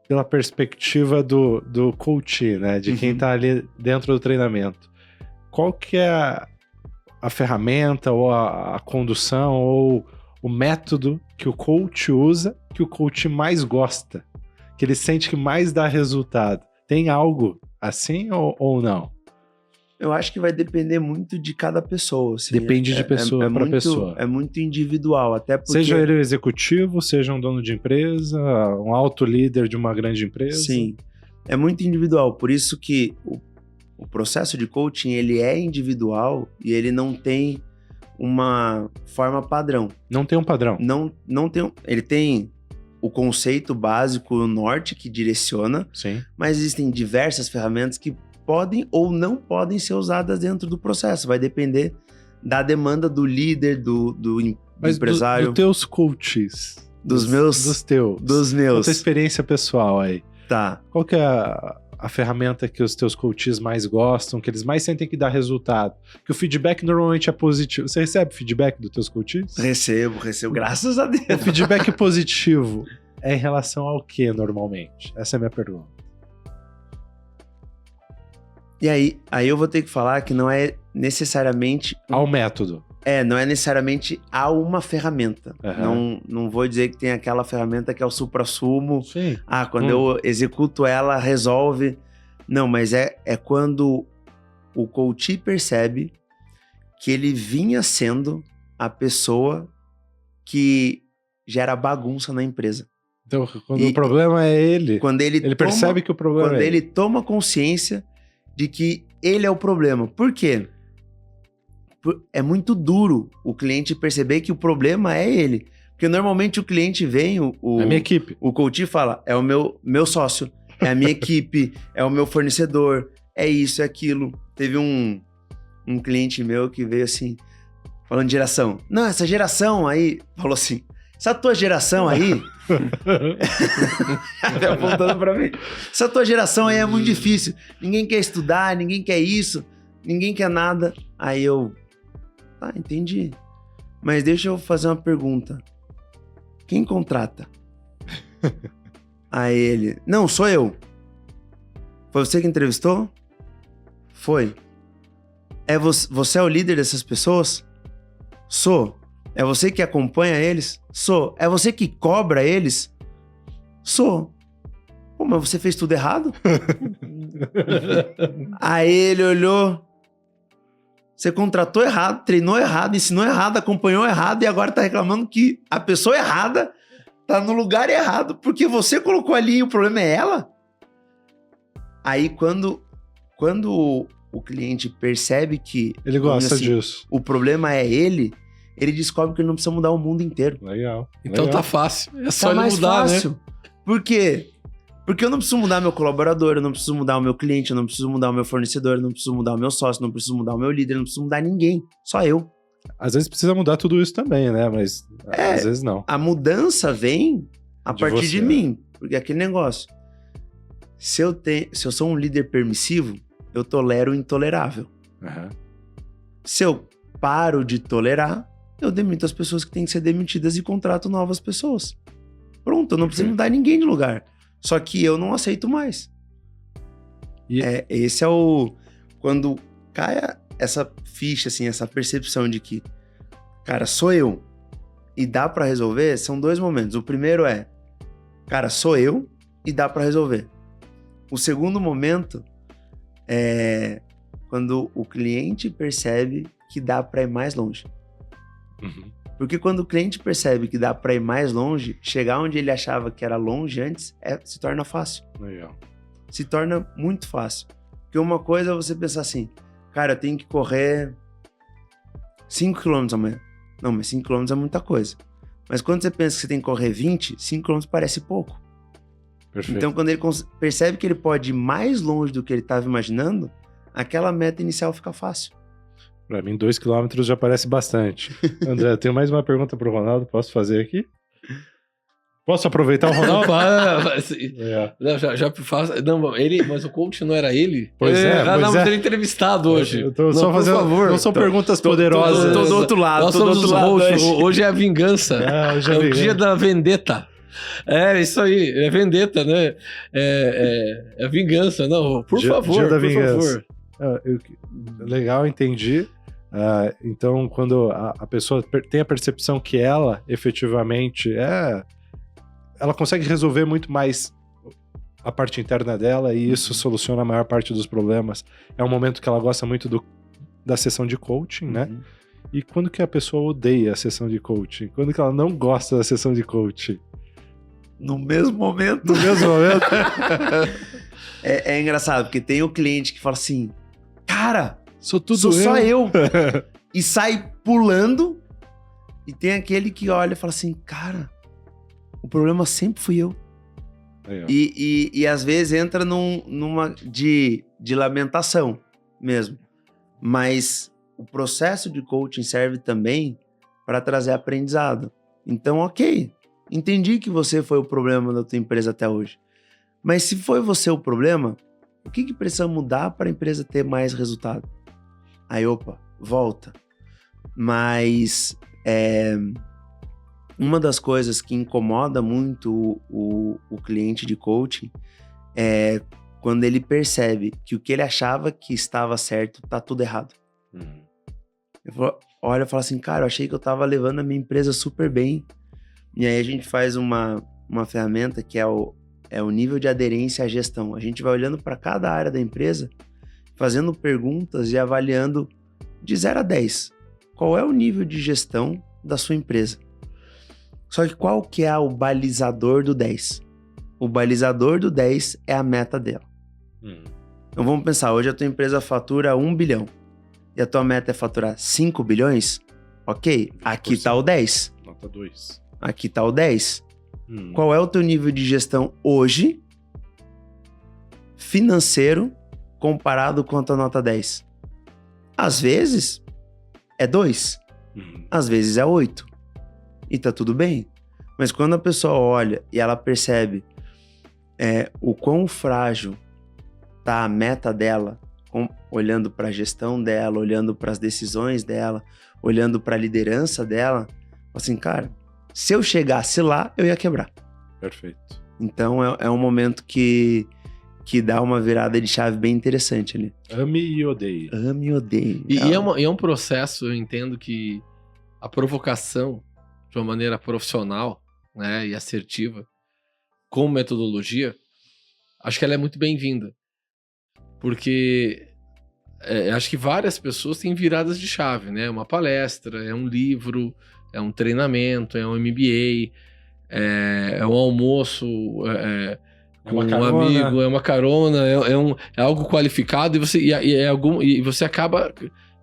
pela perspectiva do coach, né? De quem está ali dentro do treinamento. Qual que é a ferramenta ou a condução ou o método que o coach usa, que o coach mais gosta, que ele sente que mais dá resultado? Tem algo assim ou não? Eu acho que vai depender muito de cada pessoa. Assim. Depende de pessoa para pessoa. É muito individual, até porque... Seja ele um executivo, seja um dono de empresa, um alto líder de uma grande empresa. Sim, é muito individual. Por isso que o processo de coaching, ele é individual e ele não tem uma forma padrão. Não tem um padrão. Não tem. Ele tem o conceito básico, o norte que direciona, Sim. Mas existem diversas ferramentas que podem ou não podem ser usadas dentro do processo. Vai depender da demanda do líder, do empresário. Dos teus coaches. Dos meus. Dos teus. Dos meus. Da tua experiência pessoal aí. Tá. Qual que é a ferramenta que os teus coaches mais gostam, que eles mais sentem que dá resultado? Que o feedback normalmente é positivo. Você recebe feedback dos teus coaches? Recebo, graças a Deus. O feedback positivo é em relação ao que normalmente? Essa é a minha pergunta. E aí eu vou ter que falar que não é necessariamente... Ao método. Não é necessariamente a uma ferramenta. Uhum. Não vou dizer que tem aquela ferramenta que é o suprassumo. Sim. Quando eu executo ela, resolve. Não, mas é quando o coach percebe que ele vinha sendo a pessoa que gera bagunça na empresa. Então, quando o problema é ele, quando ele percebe que o problema quando é ele. Ele toma consciência de que ele é o problema. Por quê? É muito duro o cliente perceber que o problema é ele. Porque normalmente o cliente vem, é a minha equipe. O coach fala, é o meu sócio, é a minha equipe, é o meu fornecedor, é isso, é aquilo. Teve um cliente meu que veio assim, falando de geração. Não, essa geração aí, falou assim, essa tua geração aí... apontando pra mim. Essa tua geração aí é muito difícil. Ninguém quer estudar, ninguém quer isso, ninguém quer nada. Aí eu... Tá, entendi. Mas deixa eu fazer uma pergunta. Quem contrata? Aí ele... Não, sou eu. Foi você que entrevistou? Foi. Você é o líder dessas pessoas? Sou. É você que acompanha eles? Sou. É você que cobra eles? Sou. Pô, mas você fez tudo errado? Aí ele olhou... Você contratou errado, treinou errado, ensinou errado, acompanhou errado e agora tá reclamando que a pessoa errada tá no lugar errado porque você colocou ali e o problema é ela? Aí quando o cliente percebe que... Ele gosta disso. O problema é ele descobre que ele não precisa mudar o mundo inteiro. Legal. Então tá fácil. É só ele mais mudar, fácil. Né? Por quê? Porque eu não preciso mudar meu colaborador, eu não preciso mudar o meu cliente, eu não preciso mudar o meu fornecedor, eu não preciso mudar o meu sócio, eu não preciso mudar o meu líder, eu não preciso mudar ninguém. Só eu. Às vezes precisa mudar tudo isso também, né? Mas às vezes não. A mudança vem a partir você, de mim. Porque é aquele negócio. Se eu sou um líder permissivo, eu tolero o intolerável. Uhum. Se eu paro de tolerar, eu demito as pessoas que têm que ser demitidas e contrato novas pessoas. Pronto, eu não preciso mudar ninguém de lugar. Só que eu não aceito mais. Esse é o... Quando cai essa ficha, assim, essa percepção de que, cara, sou eu e dá pra resolver, são dois momentos. O primeiro é, cara, sou eu e dá pra resolver. O segundo momento é quando o cliente percebe que dá pra ir mais longe. Uhum. Porque quando o cliente percebe que dá pra ir mais longe, chegar onde ele achava que era longe antes, se torna fácil. Legal. Se torna muito fácil. Porque uma coisa é você pensar assim, cara, eu tenho que correr 5 km amanhã. Não, mas 5 km é muita coisa. Mas quando você pensa que você tem que correr 20, 5 km parece pouco. Perfeito. Então quando ele percebe que ele pode ir mais longe do que ele estava imaginando, aquela meta inicial fica fácil. Pra mim, 2 km já parece bastante. André, eu tenho mais uma pergunta pro Ronaldo. Posso fazer aqui? Posso aproveitar o Ronaldo? Não, já faço. Não, mas o coach não era ele? Pois é. Não, mas ele é entrevistado hoje. Eu tô só fazendo. Por favor. Não são perguntas poderosas. Tô do outro lado. Nós somos os hosts. Hoje é a vingança. Hoje é o dia da vendetta. É isso aí. É vendetta, né? É vingança. Não, por favor. Dia da por vingança. favor. Legal, entendi. Então, quando a pessoa tem a percepção que ela efetivamente ela consegue resolver muito mais a parte interna dela e isso soluciona a maior parte dos problemas. É um momento que ela gosta muito da sessão de coaching, né? E quando que a pessoa odeia a sessão de coaching? Quando que ela não gosta da sessão de coaching? No mesmo momento. É engraçado, porque tem o cliente que fala assim, cara, sou só eu. E sai pulando. E tem aquele que olha e fala assim, cara, o problema sempre fui eu. E às vezes entra numa de lamentação mesmo. Mas o processo de coaching serve também para trazer aprendizado. Então, ok, entendi que você foi o problema da tua empresa até hoje. Mas se foi você o problema, o que precisa mudar para a empresa ter mais resultado? Aí, opa, volta. Mas uma das coisas que incomoda muito o cliente de coaching é quando ele percebe que o que ele achava que estava certo tá tudo errado. Olha e fala assim, cara, eu achei que eu tava levando a minha empresa super bem. E aí a gente faz uma ferramenta que é o nível de aderência à gestão. A gente vai olhando para cada área da empresa, fazendo perguntas e avaliando de 0 a 10. Qual é o nível de gestão da sua empresa? Só que qual que é o balizador do 10? O balizador do 10 é a meta dela. Então vamos pensar, hoje a tua empresa fatura 1 bilhão e a tua meta é faturar 5 bilhões? Ok, aqui tá o 10. Nota 2. Aqui tá o 10. Qual é o teu nível de gestão hoje, financeiro, comparado com a tua nota 10? Às vezes é 2, às vezes é 8. E tá tudo bem. Mas quando a pessoa olha e ela percebe o quão frágil tá a meta dela, olhando para a gestão dela, olhando para as decisões dela, olhando para a liderança dela, assim, cara, se eu chegasse lá, eu ia quebrar. Perfeito. Então é um momento que dá uma virada de chave bem interessante ali. Ame e odeie. Ame e odeie. E é um processo, eu entendo que a provocação, de uma maneira profissional, né, e assertiva, com metodologia, acho que ela é muito bem-vinda. Porque acho que várias pessoas têm viradas de chave, né? Uma palestra, é um livro, é um treinamento, é um MBA, é um almoço com um amigo, é uma carona, é algo qualificado e você acaba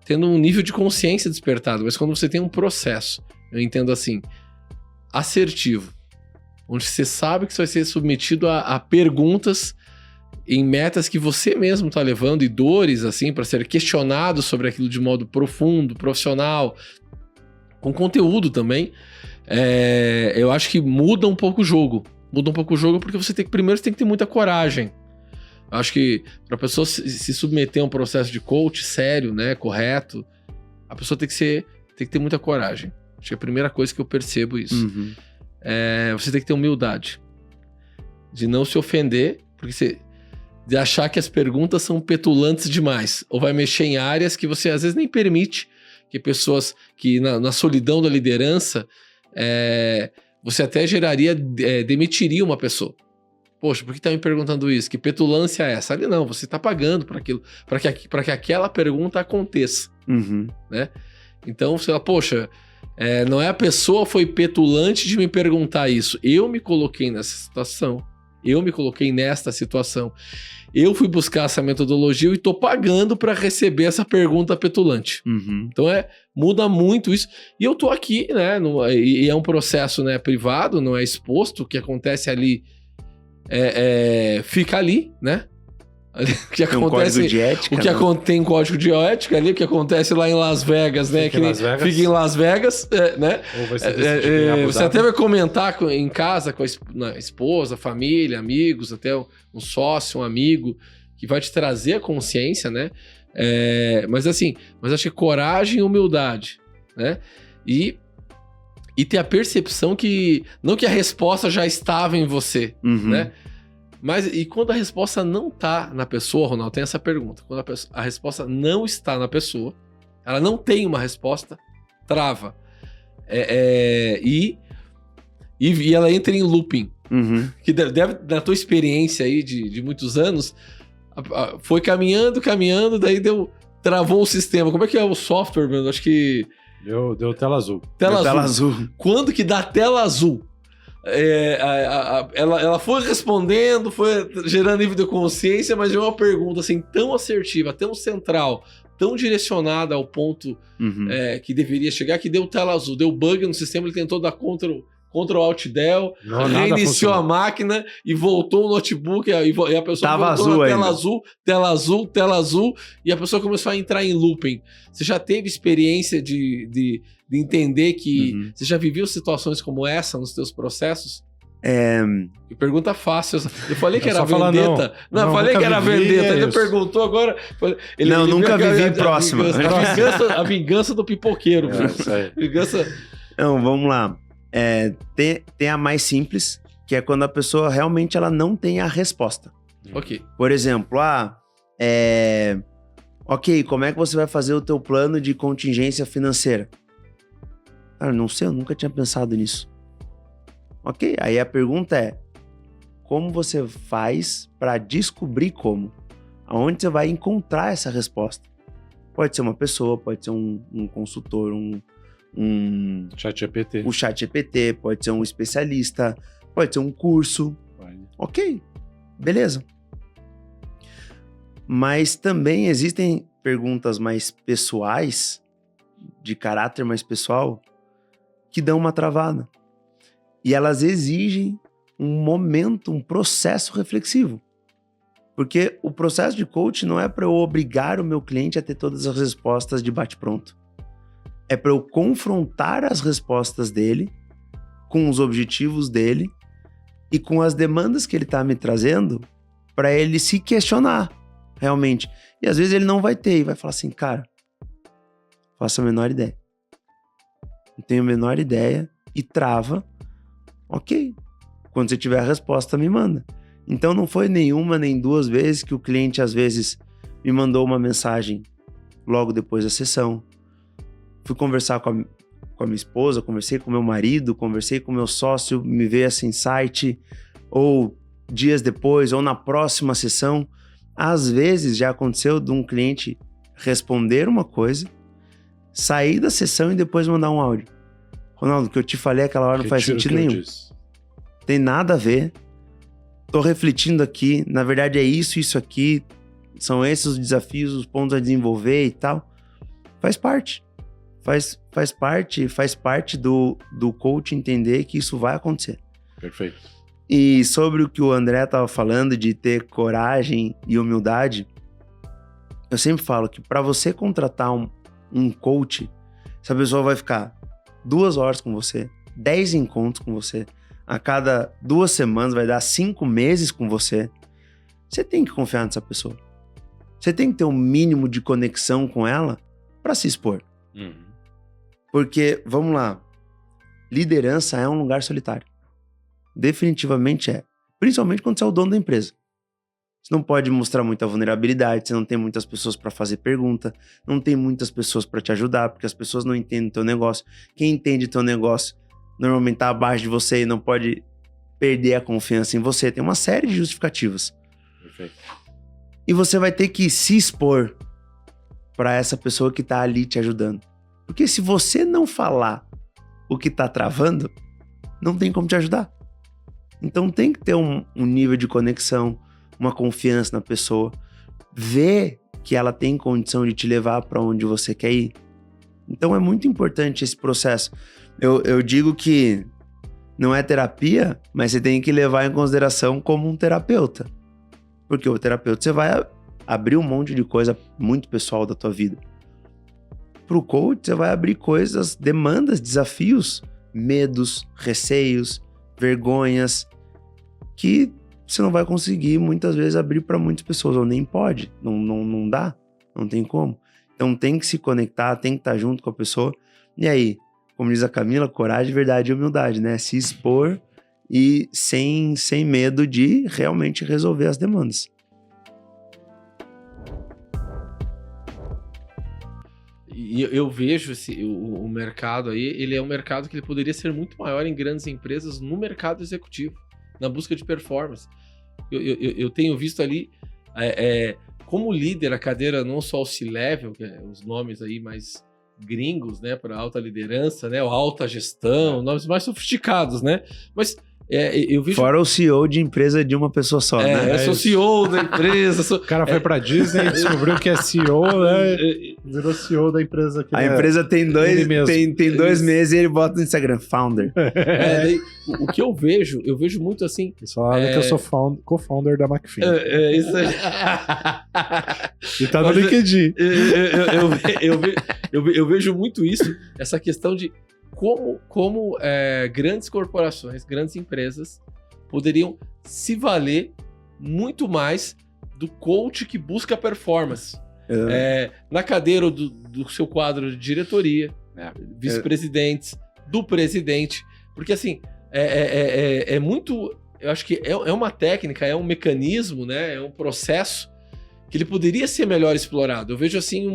tendo um nível de consciência despertado. Mas quando você tem um processo, eu entendo assim, assertivo, onde você sabe que você vai ser submetido a perguntas em metas que você mesmo está levando e dores, assim, para ser questionado sobre aquilo de modo profundo, profissional, com conteúdo também, eu acho que muda um pouco o jogo. Muda um pouco o jogo porque primeiro você tem que ter muita coragem. Eu acho que para a pessoa se submeter a um processo de coach sério, né, correto, a pessoa tem que ter muita coragem. Acho que é a primeira coisa que eu percebo isso. Você tem que ter humildade. De não se ofender, porque de achar que as perguntas são petulantes demais, ou vai mexer em áreas que você às vezes nem permite que pessoas que na solidão da liderança você até demitiria uma pessoa. Poxa, por que tá me perguntando isso? Que petulância é essa? Ali não, você tá pagando para aquilo, para que aquela pergunta aconteça, né? Então você fala, poxa, não é a pessoa foi petulante de me perguntar isso, eu me coloquei nessa situação. Eu me coloquei nesta situação. Eu fui buscar essa metodologia e estou pagando para receber essa pergunta petulante. Então muda muito isso. E eu estou aqui, né? E é um processo, né, privado, não é exposto. O que acontece ali fica ali, né? O que Tem um acontece, código de ética, o que tem um código de ética ali, o que acontece lá em Las Vegas, né? Fica em Las Vegas, né? Ou vai ser decidido em Abu Você Dhabi. até vai comentar em casa com a esposa, família, amigos, até um sócio, um amigo, que vai te trazer a consciência, né? Mas acho que coragem e humildade, né? E ter a percepção que... Não que a resposta já estava em você, né? Mas e quando a resposta não tá na pessoa, Ronaldo, tem essa pergunta. Quando a resposta não está na pessoa, ela não tem uma resposta, trava. E ela entra em looping. Que deve, na tua experiência aí de muitos anos, foi caminhando, daí travou o sistema. Como é que é o software, meu? Acho que... Deu tela azul. Tela azul. Quando que dá tela azul? Ela foi respondendo, foi gerando nível de consciência, mas é uma pergunta assim tão assertiva, tão central, tão direcionada ao ponto que deveria chegar, que deu tela azul, deu bug no sistema, ele tentou dar Ctrl Alt Del, reiniciou a máquina e voltou o notebook e a pessoa tava voltou azul tela azul, e a pessoa começou a entrar em looping. Você já teve experiência de entender que você já viveu situações como essa nos teus processos? E pergunta fácil. Eu falei que era vendetta. Não, falei que era vendetta. Ele perguntou agora. Nunca vivi próximo. A vingança do pipoqueiro. Isso aí. Não, vamos lá. Tem a mais simples, que é quando a pessoa realmente ela não tem a resposta. Ok. Por exemplo, ok, como é que você vai fazer o teu plano de contingência financeira? Cara, não sei, eu nunca tinha pensado nisso. Ok, aí a pergunta é, como você faz para descobrir como? Aonde você vai encontrar essa resposta? Pode ser uma pessoa, pode ser um consultor, ChatGPT. O ChatGPT, pode ser um especialista, pode ser um curso. Ok, beleza. Mas também existem perguntas mais pessoais, de caráter mais pessoal, que dão uma travada. E elas exigem um momento, um processo reflexivo. Porque o processo de coaching não é para eu obrigar o meu cliente a ter todas as respostas de bate-pronto. É para eu confrontar as respostas dele com os objetivos dele e com as demandas que ele está me trazendo para ele se questionar realmente. E às vezes ele não vai ter e vai falar assim, cara, faço a menor ideia. Não tenho a menor ideia e trava. Ok, quando você tiver a resposta, me manda. Então não foi nenhuma nem duas vezes que o cliente às vezes me mandou uma mensagem logo depois da sessão. Fui conversar com a minha esposa, conversei com meu marido, conversei com meu sócio, me veio esse insight, ou dias depois, ou na próxima sessão. Às vezes já aconteceu de um cliente responder uma coisa, sair da sessão e depois mandar um áudio. Ronaldo, o que eu te falei aquela hora não faz sentido nenhum. Tem nada a ver. Tô refletindo aqui, na verdade é isso aqui, são esses os desafios, os pontos a desenvolver e tal. Faz parte. Faz parte do coach entender que isso vai acontecer. Perfeito. E sobre o que o André estava falando de ter coragem e humildade, eu sempre falo que para você contratar um coach, essa pessoa vai ficar 2 horas com você, 10 encontros com você, a cada 2 semanas vai dar 5 meses com você. Você tem que confiar nessa pessoa. Você tem que ter um mínimo de conexão com ela para se expor. Porque, vamos lá, liderança é um lugar solitário. Definitivamente é. Principalmente quando você é o dono da empresa. Você não pode mostrar muita vulnerabilidade, você não tem muitas pessoas para fazer pergunta, não tem muitas pessoas para te ajudar, porque as pessoas não entendem teu negócio. Quem entende teu negócio normalmente tá abaixo de você e não pode perder a confiança em você. Tem uma série de justificativas. Perfeito. E você vai ter que se expor para essa pessoa que tá ali te ajudando. Porque se você não falar o que tá travando, não tem como te ajudar. Então tem que ter um nível de conexão, uma confiança na pessoa, ver que ela tem condição de te levar para onde você quer ir. Então é muito importante esse processo. Eu digo que não é terapia, mas você tem que levar em consideração como um terapeuta. Porque o terapeuta, você vai abrir um monte de coisa muito pessoal da tua vida. Pro coach, você vai abrir coisas, demandas, desafios, medos, receios, vergonhas, que você não vai conseguir muitas vezes abrir para muitas pessoas, ou nem pode, não dá, não tem como. Então tem que se conectar, tem que estar junto com a pessoa. E aí, como diz a Camila, coragem, verdade e humildade, né? Se expor e sem medo de realmente resolver as demandas. E eu vejo o mercado aí, ele é um mercado que ele poderia ser muito maior em grandes empresas no mercado executivo, na busca de performance. Eu tenho visto ali, como líder, a cadeira não só o C-Level, que é os nomes aí mais gringos, né, para alta liderança, né, ou alta gestão, nomes mais sofisticados, né, mas eu vejo... Fora o CEO de empresa de uma pessoa só, né? Eu sou CEO da empresa. O cara foi pra Disney, descobriu que é CEO, né? Virou CEO da empresa. Que a empresa tem 2 meses e ele bota no Instagram, founder. O que eu vejo muito assim... Só que eu sou co-founder da McFin. Isso aí. E tá no LinkedIn. Eu vejo muito isso, essa questão de como grandes corporações, grandes empresas poderiam se valer muito mais do coach que busca performance. Na cadeira do seu quadro de diretoria, vice-presidentes, do presidente, porque assim, é muito, eu acho que é uma técnica, é um mecanismo, né, é um processo que ele poderia ser melhor explorado. Eu vejo assim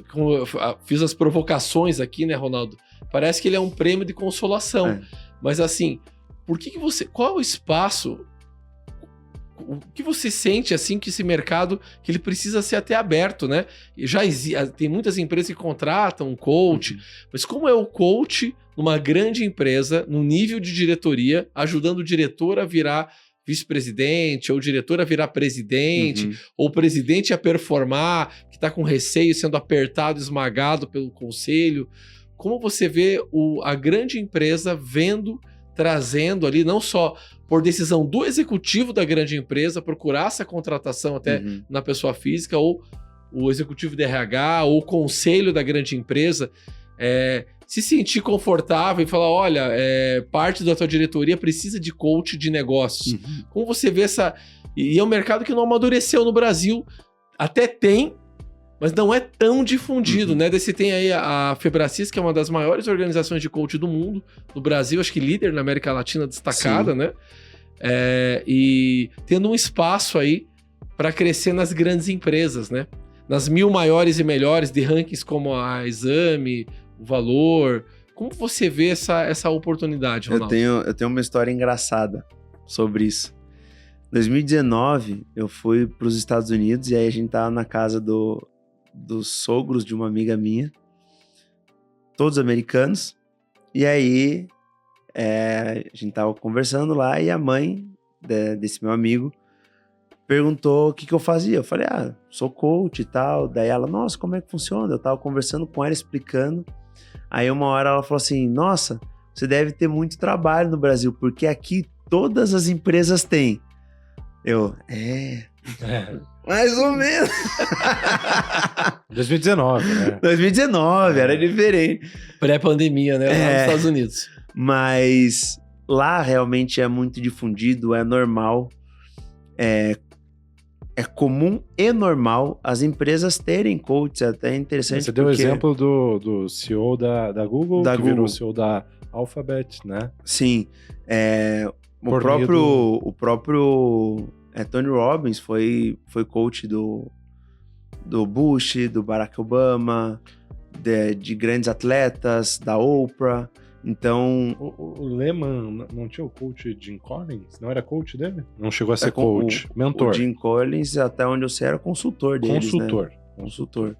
como eu fiz as provocações aqui, né, Ronaldo? Parece que ele é um prêmio de consolação. Mas assim, qual é o espaço? O que você sente assim que esse mercado que ele precisa ser até aberto, né? Tem muitas empresas que contratam um coach, mas como é o coach numa grande empresa, no nível de diretoria, ajudando o diretor a virar vice-presidente, ou o diretor a virar presidente, ou o presidente a performar, que está com receio, sendo apertado, esmagado pelo conselho? Como você vê a grande empresa trazendo ali, não só por decisão do executivo da grande empresa, procurar essa contratação até na pessoa física, ou o executivo de RH, ou o conselho da grande empresa, se sentir confortável e falar, olha, parte da tua diretoria precisa de coach de negócios. Como você vê essa... E é um mercado que não amadureceu no Brasil. Até tem, mas não é tão difundido, né? Daí você tem aí a Febracis, que é uma das maiores organizações de coach do mundo, no Brasil, acho que líder na América Latina destacada, né? E tendo um espaço aí para crescer nas grandes empresas, né? Nas 1000 maiores e melhores de rankings como a Exame, o Valor. Como você vê essa oportunidade, Ronaldo? Eu tenho uma história engraçada sobre isso. Em 2019, eu fui para os Estados Unidos e aí a gente tava na casa dos sogros de uma amiga minha, todos americanos, e aí a gente tava conversando lá e a mãe desse meu amigo perguntou o que eu fazia. Eu falei, sou coach e tal. Daí ela, nossa, como é que funciona? Eu tava conversando com ela, explicando. Aí uma hora ela falou assim, nossa, você deve ter muito trabalho no Brasil, porque aqui todas as empresas têm. Eu, mais ou menos. 2019, né? 2019, era diferente. Pré-pandemia, né? Lá nos Estados Unidos. Mas lá realmente é muito difundido, é normal. É comum e normal as empresas terem coaches, é até interessante. Você deu o exemplo do CEO da Google, que virou CEO da Alphabet, né? Sim. O próprio Tony Robbins foi coach do Bush, do Barack Obama, de grandes atletas, da Oprah. Então... O Lehman não tinha o coach Jim Collins? Não era coach dele? Não chegou a ser coach, mentor. O Jim Collins, até onde eu sei, era consultor deles, Consultor. Né? Consultor.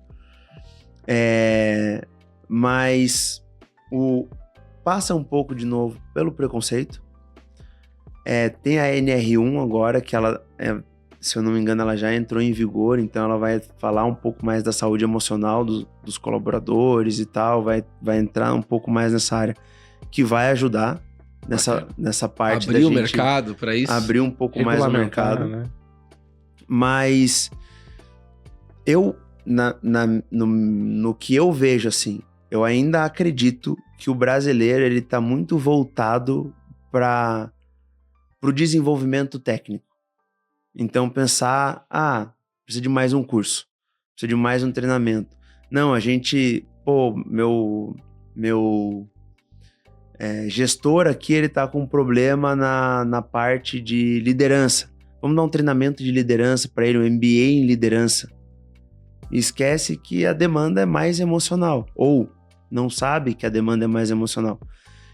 Mas passa um pouco de novo pelo preconceito. Tem a NR1 agora, que ela, se eu não me engano, ela já entrou em vigor, então ela vai falar um pouco mais da saúde emocional dos colaboradores e tal, vai entrar um pouco mais nessa área, que vai ajudar nessa parte abrir o mercado para isso. Abrir um pouco mais o mercado. Né? Mas eu, no que eu vejo, assim, eu ainda acredito que o brasileiro, ele tá muito voltado para o desenvolvimento técnico. Então, pensar, precisa de mais um curso, precisa de mais um treinamento. Não, a gente, meu gestor aqui, ele tá com um problema na parte de liderança. Vamos dar um treinamento de liderança para ele, um MBA em liderança. E esquece que a demanda é mais emocional, ou não sabe que a demanda é mais emocional.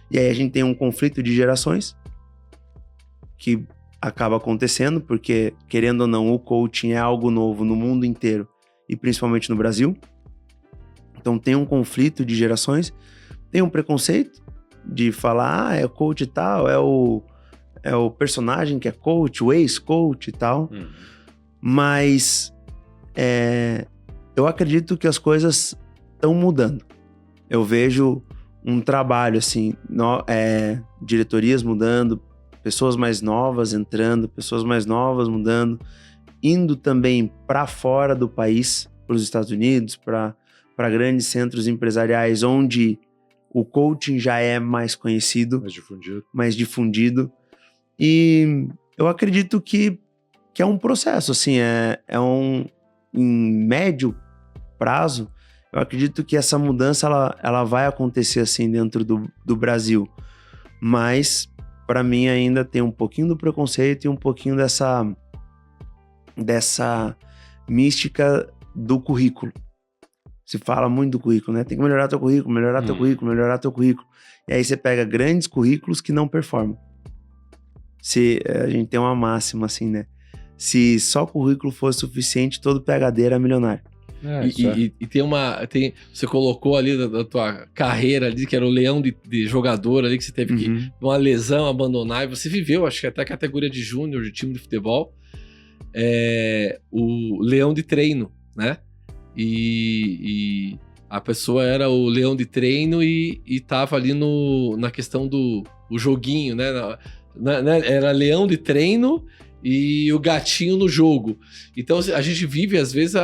E aí a gente tem um conflito de gerações que acaba acontecendo, porque, querendo ou não, o coaching é algo novo no mundo inteiro e principalmente no Brasil. Então tem um conflito de gerações, tem um preconceito de falar, é coach e tal, é o personagem que é coach, o ex-coach e tal. Mas eu acredito que as coisas estão mudando. Eu vejo um trabalho, assim, diretorias mudando, pessoas mais novas entrando, pessoas mais novas mudando, indo também para fora do país, para os Estados Unidos, para grandes centros empresariais, onde o coaching já é mais conhecido, mais difundido. E eu acredito que é um processo, assim, em médio prazo, eu acredito que essa mudança ela vai acontecer assim dentro do Brasil. Mas, para mim, ainda tem um pouquinho do preconceito e um pouquinho dessa mística do currículo. Se fala muito do currículo, né? Tem que melhorar teu currículo, melhorar teu currículo, melhorar teu currículo. E aí você pega grandes currículos que não performam. A gente tem uma máxima assim, né? Se só currículo fosse suficiente, todo PhD era milionário. E você colocou ali da tua carreira ali, que era o leão de jogador ali, que você teve que uma lesão, abandonar, e você viveu, acho que até a categoria de júnior, de time de futebol, o leão de treino, né? E a pessoa era o leão de treino e tava ali na questão do joguinho, né? Era leão de treino e o gatinho no jogo. Então a gente vive às vezes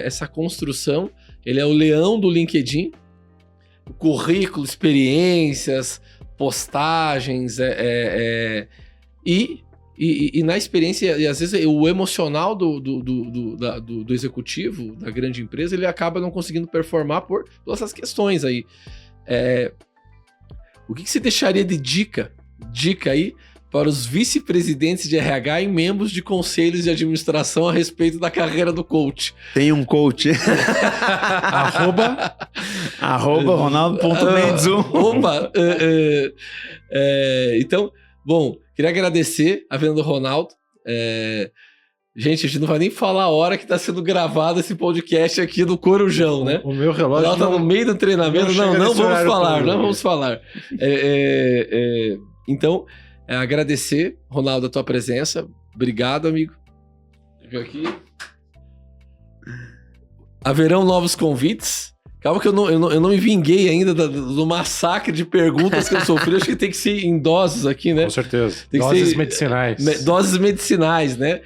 essa construção. Ele é o leão do LinkedIn, currículo, experiências, postagens, e na experiência, e às vezes o emocional do executivo da grande empresa, ele acaba não conseguindo performar por essas questões aí. O que você deixaria de dica aí para os vice-presidentes de RH e membros de conselhos de administração a respeito da carreira do coach? Tem um coach. arroba Ronaldo.Mendes. Opa! Então, bom, queria agradecer a vinda do Ronaldo. Gente, a gente não vai nem falar a hora que está sendo gravado esse podcast aqui do Corujão, né? O meu relógio está no meio do treinamento. Não vamos falar. Então, agradecer, Ronaldo, a tua presença. Obrigado, amigo. Fica aqui. Haverão novos convites. Calma que eu não me vinguei ainda do massacre de perguntas que eu sofri. Acho que tem que ser em doses aqui, né? Com certeza. Tem doses medicinais. Doses medicinais, né?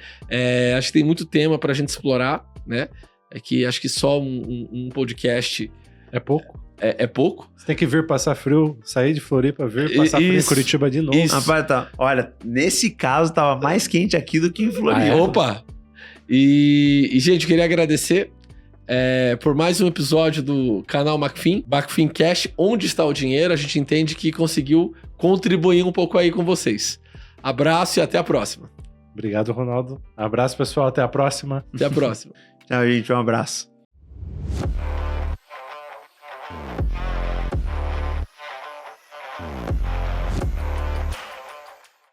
Acho que tem muito tema pra gente explorar, né? Acho que só um podcast... É pouco. É pouco. Você tem que vir passar frio, sair de Floripa, passar frio em Curitiba de novo. Rapaz, tá. Olha, nesse caso tava mais quente aqui do que em Floripa. Opa! E, gente, eu queria agradecer por mais um episódio do canal McFin Cash, onde está o dinheiro. A gente entende que conseguiu contribuir um pouco aí com vocês. Abraço e até a próxima. Obrigado, Ronaldo. Abraço, pessoal. Até a próxima. Até a próxima. Tchau, gente. Um abraço.